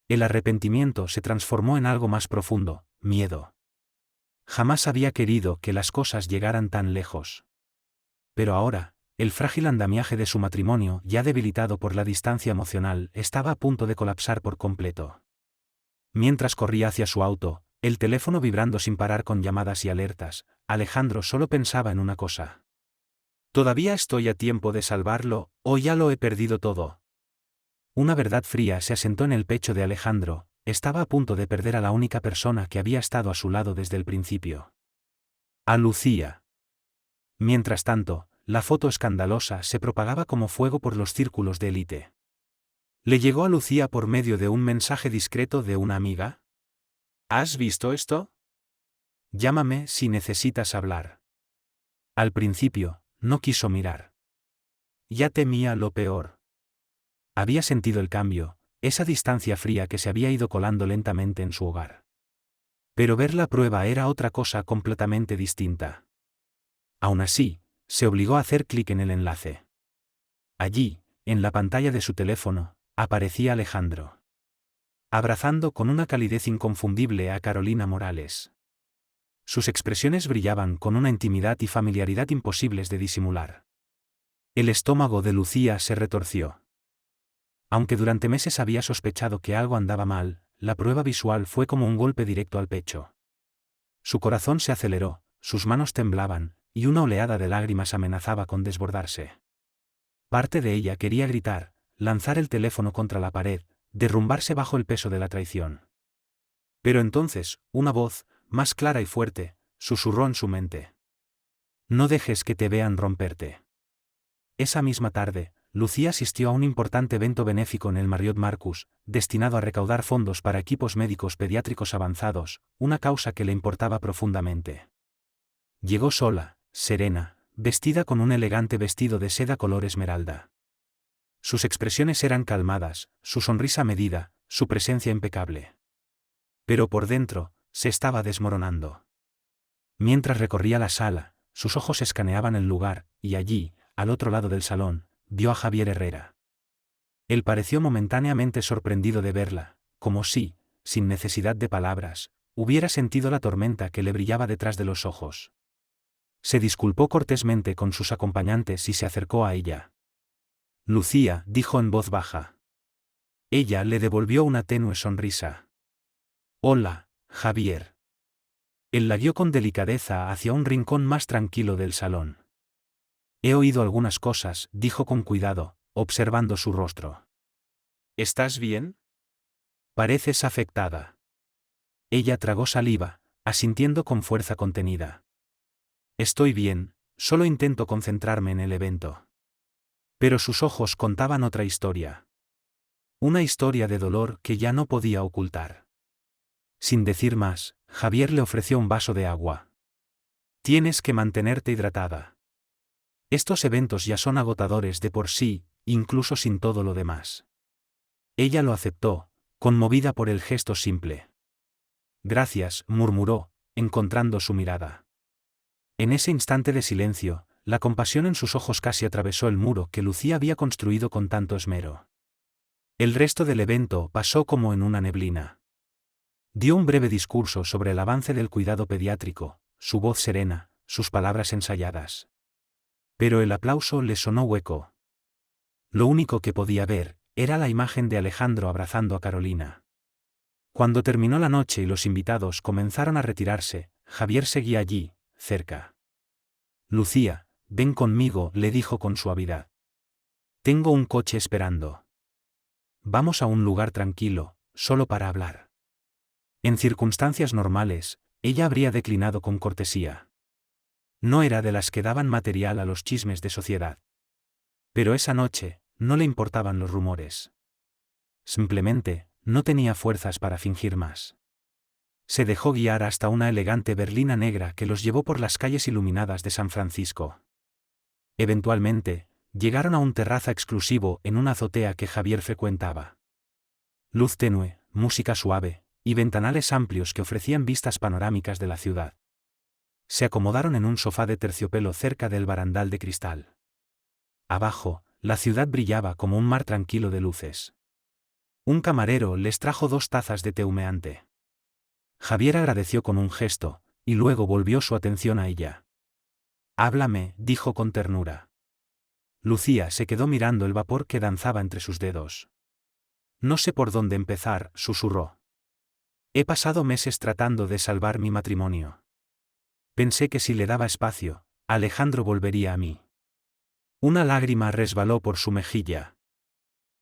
[SPEAKER 1] El arrepentimiento se transformó en algo más profundo, miedo. Jamás había querido que las cosas llegaran tan lejos. Pero ahora, el frágil andamiaje de su matrimonio, ya debilitado por la distancia emocional, estaba a punto de colapsar por completo. Mientras corría hacia su auto, el teléfono vibrando sin parar con llamadas y alertas, Alejandro solo pensaba en una cosa. ¿Todavía estoy a tiempo de salvarlo, o ya lo he perdido todo? Una verdad fría se asentó en el pecho de Alejandro, estaba a punto de perder a la única persona que había estado a su lado desde el principio. A Lucía. Mientras tanto, la foto escandalosa se propagaba como fuego por los círculos de élite. ¿Le llegó a Lucía por medio de un mensaje discreto de una amiga? ¿Has visto esto? Llámame si necesitas hablar. Al principio, no quiso mirar. Ya temía lo peor. Había sentido el cambio, esa distancia fría que se había ido colando lentamente en su hogar. Pero ver la prueba era otra cosa completamente distinta. Aún así, se obligó a hacer clic en el enlace. Allí, en la pantalla de su teléfono, aparecía Alejandro. Abrazando con una calidez inconfundible a Carolina Morales. Sus expresiones brillaban con una intimidad y familiaridad imposibles de disimular. El estómago de Lucía se retorció. Aunque durante meses había sospechado que algo andaba mal, la prueba visual fue como un golpe directo al pecho. Su corazón se aceleró, sus manos temblaban, y una oleada de lágrimas amenazaba con desbordarse. Parte de ella quería gritar, lanzar el teléfono contra la pared, derrumbarse bajo el peso de la traición. Pero entonces, una voz, más clara y fuerte, susurró en su mente. No dejes que te vean romperte. Esa misma tarde, Lucía asistió a un importante evento benéfico en el Marriott Marcus, destinado a recaudar fondos para equipos médicos pediátricos avanzados, una causa que le importaba profundamente. Llegó sola, serena, vestida con un elegante vestido de seda color esmeralda. Sus expresiones eran calmadas, su sonrisa medida, su presencia impecable. Pero por dentro, se estaba desmoronando. Mientras recorría la sala, sus ojos escaneaban el lugar, y allí, al otro lado del salón, vio a Javier Herrera. Él pareció momentáneamente sorprendido de verla, como si, sin necesidad de palabras, hubiera sentido la tormenta que le brillaba detrás de los ojos. Se disculpó cortésmente con sus acompañantes y se acercó a ella. Lucía, dijo en voz baja. Ella le devolvió una tenue sonrisa. Hola, Javier. Él la guió con delicadeza hacia un rincón más tranquilo del salón. He oído algunas cosas, dijo con cuidado, observando su rostro. ¿Estás bien? Pareces afectada. Ella tragó saliva, asintiendo con fuerza contenida. Estoy bien, solo intento concentrarme en el evento. Pero sus ojos contaban otra historia. Una historia de dolor que ya no podía ocultar. Sin decir más, Javier le ofreció un vaso de agua. Tienes que mantenerte hidratada. Estos eventos ya son agotadores de por sí, incluso sin todo lo demás. Ella lo aceptó, conmovida por el gesto simple. Gracias, murmuró, encontrando su mirada. En ese instante de silencio, la compasión en sus ojos casi atravesó el muro que Lucía había construido con tanto esmero. El resto del evento pasó como en una neblina. Dio un breve discurso sobre el avance del cuidado pediátrico, su voz serena, sus palabras ensayadas. Pero el aplauso le sonó hueco. Lo único que podía ver era la imagen de Alejandro abrazando a Carolina. Cuando terminó la noche y los invitados comenzaron a retirarse, Javier seguía allí, cerca. Lucía, ven conmigo, le dijo con suavidad. Tengo un coche esperando. Vamos a un lugar tranquilo, solo para hablar. En circunstancias normales, ella habría declinado con cortesía. No era de las que daban material a los chismes de sociedad. Pero esa noche, no le importaban los rumores. Simplemente, no tenía fuerzas para fingir más. Se dejó guiar hasta una elegante berlina negra que los llevó por las calles iluminadas de San Francisco. Eventualmente, llegaron a un terraza exclusivo en una azotea que Javier frecuentaba. Luz tenue, música suave, y ventanales amplios que ofrecían vistas panorámicas de la ciudad. Se acomodaron en un sofá de terciopelo cerca del barandal de cristal. Abajo, la ciudad brillaba como un mar tranquilo de luces. Un camarero les trajo 2 tazas de té humeante. Javier agradeció con un gesto, y luego volvió su atención a ella. Háblame, dijo con ternura. Lucía se quedó mirando el vapor que danzaba entre sus dedos. No sé por dónde empezar, susurró. He pasado meses tratando de salvar mi matrimonio. Pensé que si le daba espacio, Alejandro volvería a mí. Una lágrima resbaló por su mejilla.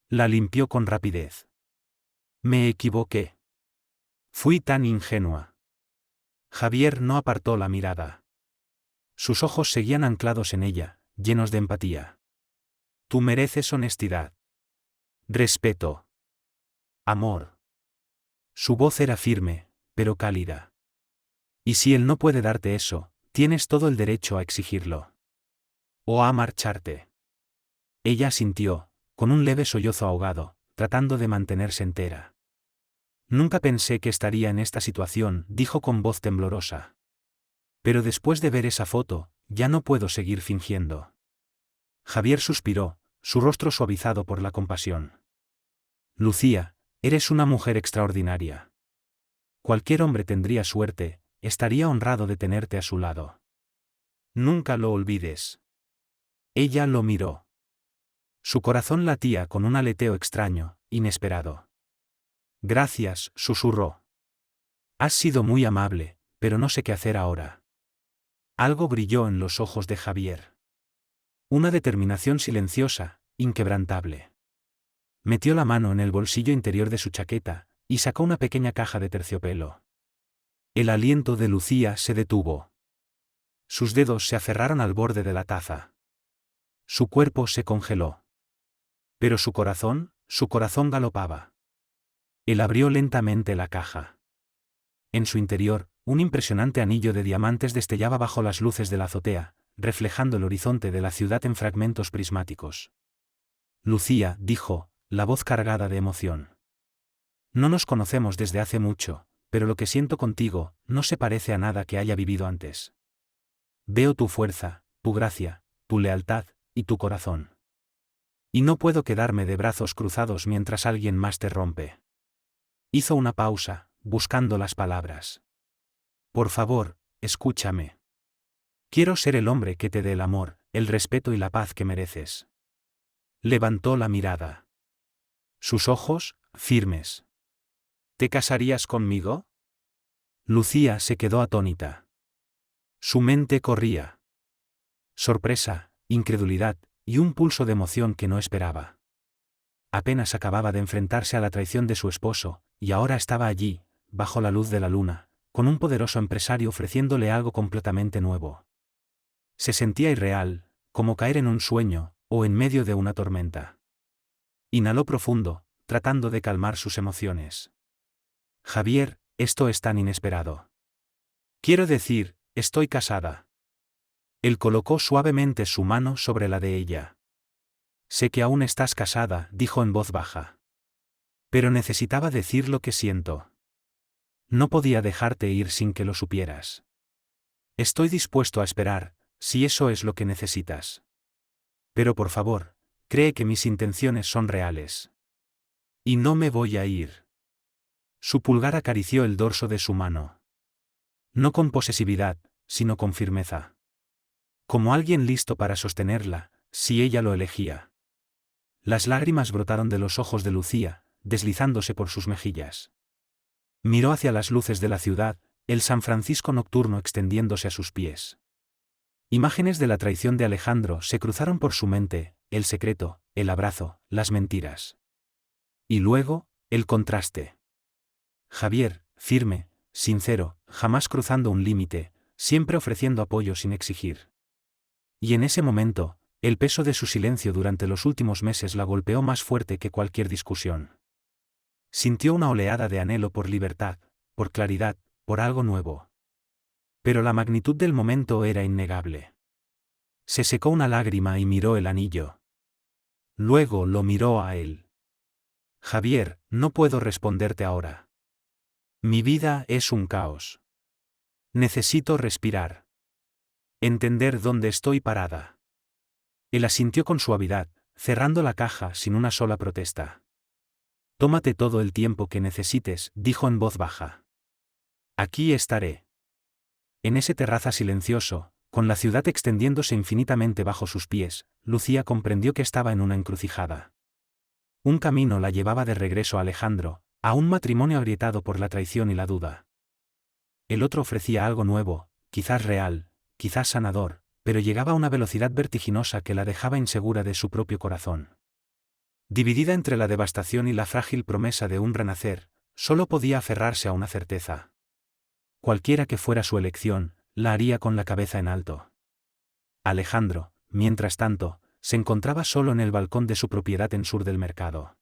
[SPEAKER 1] La limpió con rapidez. Me equivoqué. Fui tan ingenua. Javier no apartó la mirada. Sus ojos seguían anclados en ella, llenos de empatía. Tú mereces honestidad. Respeto. Amor. Su voz era firme, pero cálida. Y si él no puede darte eso, tienes todo el derecho a exigirlo. O a marcharte. Ella asintió, con un leve sollozo ahogado, tratando de mantenerse entera. Nunca pensé que estaría en esta situación, dijo con voz temblorosa. Pero después de ver esa foto, ya no puedo seguir fingiendo. Javier suspiró, su rostro suavizado por la compasión. Lucía, eres una mujer extraordinaria. Cualquier hombre tendría suerte, estaría honrado de tenerte a su lado. Nunca lo olvides. Ella lo miró. Su corazón latía con un aleteo extraño, inesperado. Gracias, susurró. Has sido muy amable, pero no sé qué hacer ahora. Algo brilló en los ojos de Javier. Una determinación silenciosa, inquebrantable. Metió la mano en el bolsillo interior de su chaqueta, y sacó una pequeña caja de terciopelo. El aliento de Lucía se detuvo. Sus dedos se aferraron al borde de la taza. Su cuerpo se congeló. Pero su corazón galopaba. Él abrió lentamente la caja. En su interior, un impresionante anillo de diamantes destellaba bajo las luces de la azotea, reflejando el horizonte de la ciudad en fragmentos prismáticos. Lucía, dijo, la voz cargada de emoción. No nos conocemos desde hace mucho, pero lo que siento contigo no se parece a nada que haya vivido antes. Veo tu fuerza, tu gracia, tu lealtad, y tu corazón. Y no puedo quedarme de brazos cruzados mientras alguien más te rompe. Hizo una pausa, buscando las palabras. Por favor, escúchame. Quiero ser el hombre que te dé el amor, el respeto y la paz que mereces. Levantó la mirada. Sus ojos, firmes. ¿Te casarías conmigo? Lucía se quedó atónita. Su mente corría. Sorpresa, incredulidad, y un pulso de emoción que no esperaba. Apenas acababa de enfrentarse a la traición de su esposo, y ahora estaba allí, bajo la luz de la luna, con un poderoso empresario ofreciéndole algo completamente nuevo. Se sentía irreal, como caer en un sueño, o en medio de una tormenta. Inhaló profundo, tratando de calmar sus emociones. Javier, esto es tan inesperado. Quiero decir, estoy casada. Él colocó suavemente su mano sobre la de ella. Sé que aún estás casada, dijo en voz baja. Pero necesitaba decir lo que siento. No podía dejarte ir sin que lo supieras. Estoy dispuesto a esperar, si eso es lo que necesitas. Pero por favor, cree que mis intenciones son reales. Y no me voy a ir. Su pulgar acarició el dorso de su mano. No con posesividad, sino con firmeza. Como alguien listo para sostenerla, si ella lo elegía. Las lágrimas brotaron de los ojos de Lucía, deslizándose por sus mejillas. Miró hacia las luces de la ciudad, el San Francisco nocturno extendiéndose a sus pies. Imágenes de la traición de Alejandro se cruzaron por su mente, el secreto, el abrazo, las mentiras. Y luego, el contraste. Javier, firme, sincero, jamás cruzando un límite, siempre ofreciendo apoyo sin exigir. Y en ese momento, el peso de su silencio durante los últimos meses la golpeó más fuerte que cualquier discusión. Sintió una oleada de anhelo por libertad, por claridad, por algo nuevo. Pero la magnitud del momento era innegable. Se secó una lágrima y miró el anillo. Luego lo miró a él. Javier, no puedo responderte ahora. Mi vida es un caos. Necesito respirar. Entender dónde estoy parada. Él asintió con suavidad, cerrando la caja sin una sola protesta. Tómate todo el tiempo que necesites, dijo en voz baja. Aquí estaré. En ese terraza silencioso, con la ciudad extendiéndose infinitamente bajo sus pies, Lucía comprendió que estaba en una encrucijada. Un camino la llevaba de regreso a Alejandro, a un matrimonio agrietado por la traición y la duda. El otro ofrecía algo nuevo, quizás real, quizás sanador, pero llegaba a una velocidad vertiginosa que la dejaba insegura de su propio corazón. Dividida entre la devastación y la frágil promesa de un renacer, solo podía aferrarse a una certeza. Cualquiera que fuera su elección, la haría con la cabeza en alto. Alejandro, mientras tanto, se encontraba solo en el balcón de su propiedad en Sur del Mercado.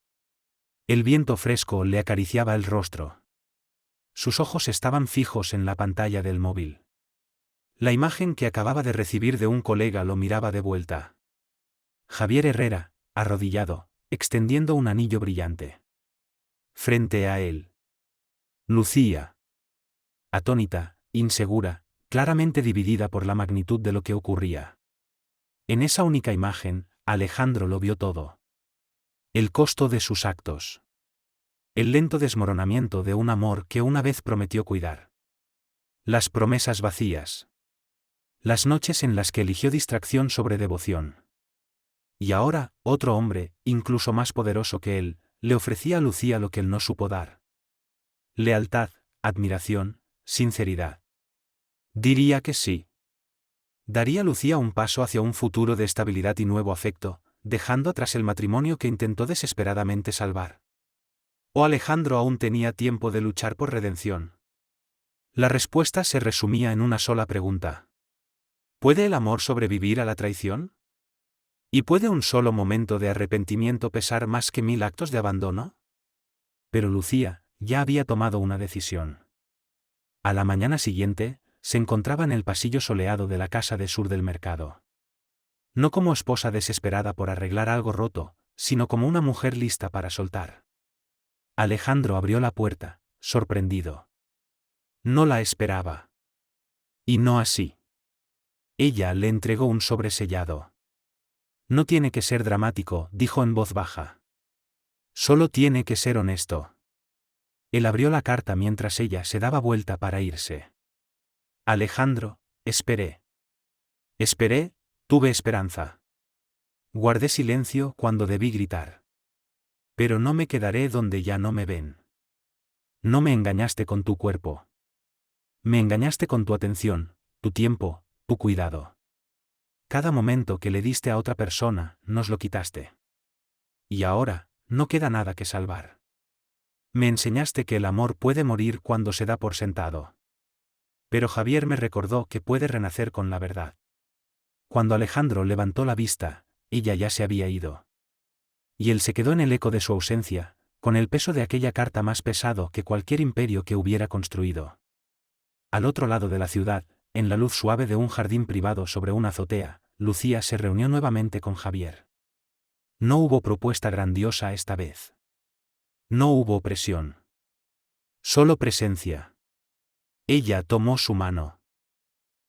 [SPEAKER 1] El viento fresco le acariciaba el rostro. Sus ojos estaban fijos en la pantalla del móvil. La imagen que acababa de recibir de un colega lo miraba de vuelta. Javier Herrera, arrodillado, extendiendo un anillo brillante. Frente a él. Lucía. Atónita, insegura, claramente dividida por la magnitud de lo que ocurría. En esa única imagen, Alejandro lo vio todo. El costo de sus actos. El lento desmoronamiento de un amor que una vez prometió cuidar. Las promesas vacías. Las noches en las que eligió distracción sobre devoción. Y ahora, otro hombre, incluso más poderoso que él, le ofrecía a Lucía lo que él no supo dar. Lealtad, admiración, sinceridad. Diría que sí. Daría Lucía un paso hacia un futuro de estabilidad y nuevo afecto, dejando atrás el matrimonio que intentó desesperadamente salvar. ¿O Alejandro aún tenía tiempo de luchar por redención? La respuesta se resumía en una sola pregunta. ¿Puede el amor sobrevivir a la traición? ¿Y puede un solo momento de arrepentimiento pesar más que 1000 actos de abandono? Pero Lucía ya había tomado una decisión. A la mañana siguiente, se encontraba en el pasillo soleado de la casa de Sur del Mercado. No como esposa desesperada por arreglar algo roto, sino como una mujer lista para soltar. Alejandro abrió la puerta, sorprendido. No la esperaba. Y no así. Ella le entregó un sobre sellado. No tiene que ser dramático, dijo en voz baja. Solo tiene que ser honesto. Él abrió la carta mientras ella se daba vuelta para irse. Alejandro, esperé. Esperé, tuve esperanza. Guardé silencio cuando debí gritar. Pero no me quedaré donde ya no me ven. No me engañaste con tu cuerpo. Me engañaste con tu atención, tu tiempo, tu cuidado. Cada momento que le diste a otra persona, nos lo quitaste. Y ahora, no queda nada que salvar. Me enseñaste que el amor puede morir cuando se da por sentado. Pero Javier me recordó que puede renacer con la verdad. Cuando Alejandro levantó la vista, ella ya se había ido. Y él se quedó en el eco de su ausencia, con el peso de aquella carta más pesado que cualquier imperio que hubiera construido. Al otro lado de la ciudad, en la luz suave de un jardín privado sobre una azotea, Lucía se reunió nuevamente con Javier. No hubo propuesta grandiosa esta vez. No hubo presión. Solo presencia. Ella tomó su mano.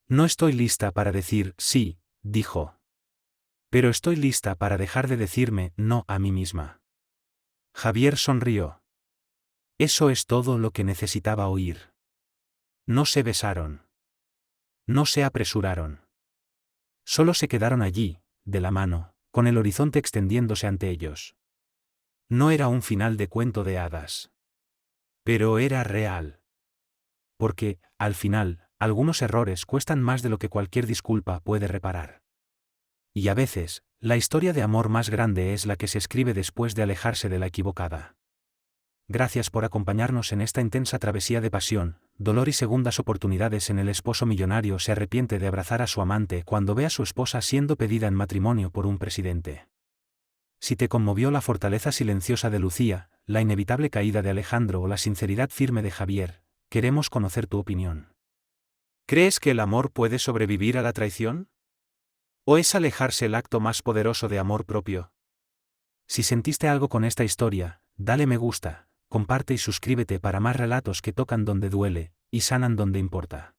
[SPEAKER 1] No estoy lista para decir sí, dijo. Pero estoy lista para dejar de decirme no a mí misma. Javier sonrió. Eso es todo lo que necesitaba oír. No se besaron. No se apresuraron. Solo se quedaron allí, de la mano, con el horizonte extendiéndose ante ellos. No era un final de cuento de hadas. Pero era real. Porque, al final, algunos errores cuestan más de lo que cualquier disculpa puede reparar. Y a veces, la historia de amor más grande es la que se escribe después de alejarse de la equivocada. Gracias por acompañarnos en esta intensa travesía de pasión, dolor y segundas oportunidades. En El esposo millonario se arrepiente de abrazar a su amante cuando ve a su esposa siendo pedida en matrimonio por un presidente. Si te conmovió la fortaleza silenciosa de Lucía, la inevitable caída de Alejandro o la sinceridad firme de Javier, queremos conocer tu opinión. ¿Crees que el amor puede sobrevivir a la traición? ¿O es alejarse el acto más poderoso de amor propio? Si sentiste algo con esta historia, dale me gusta, comparte y suscríbete para más relatos que tocan donde duele, y sanan donde importa.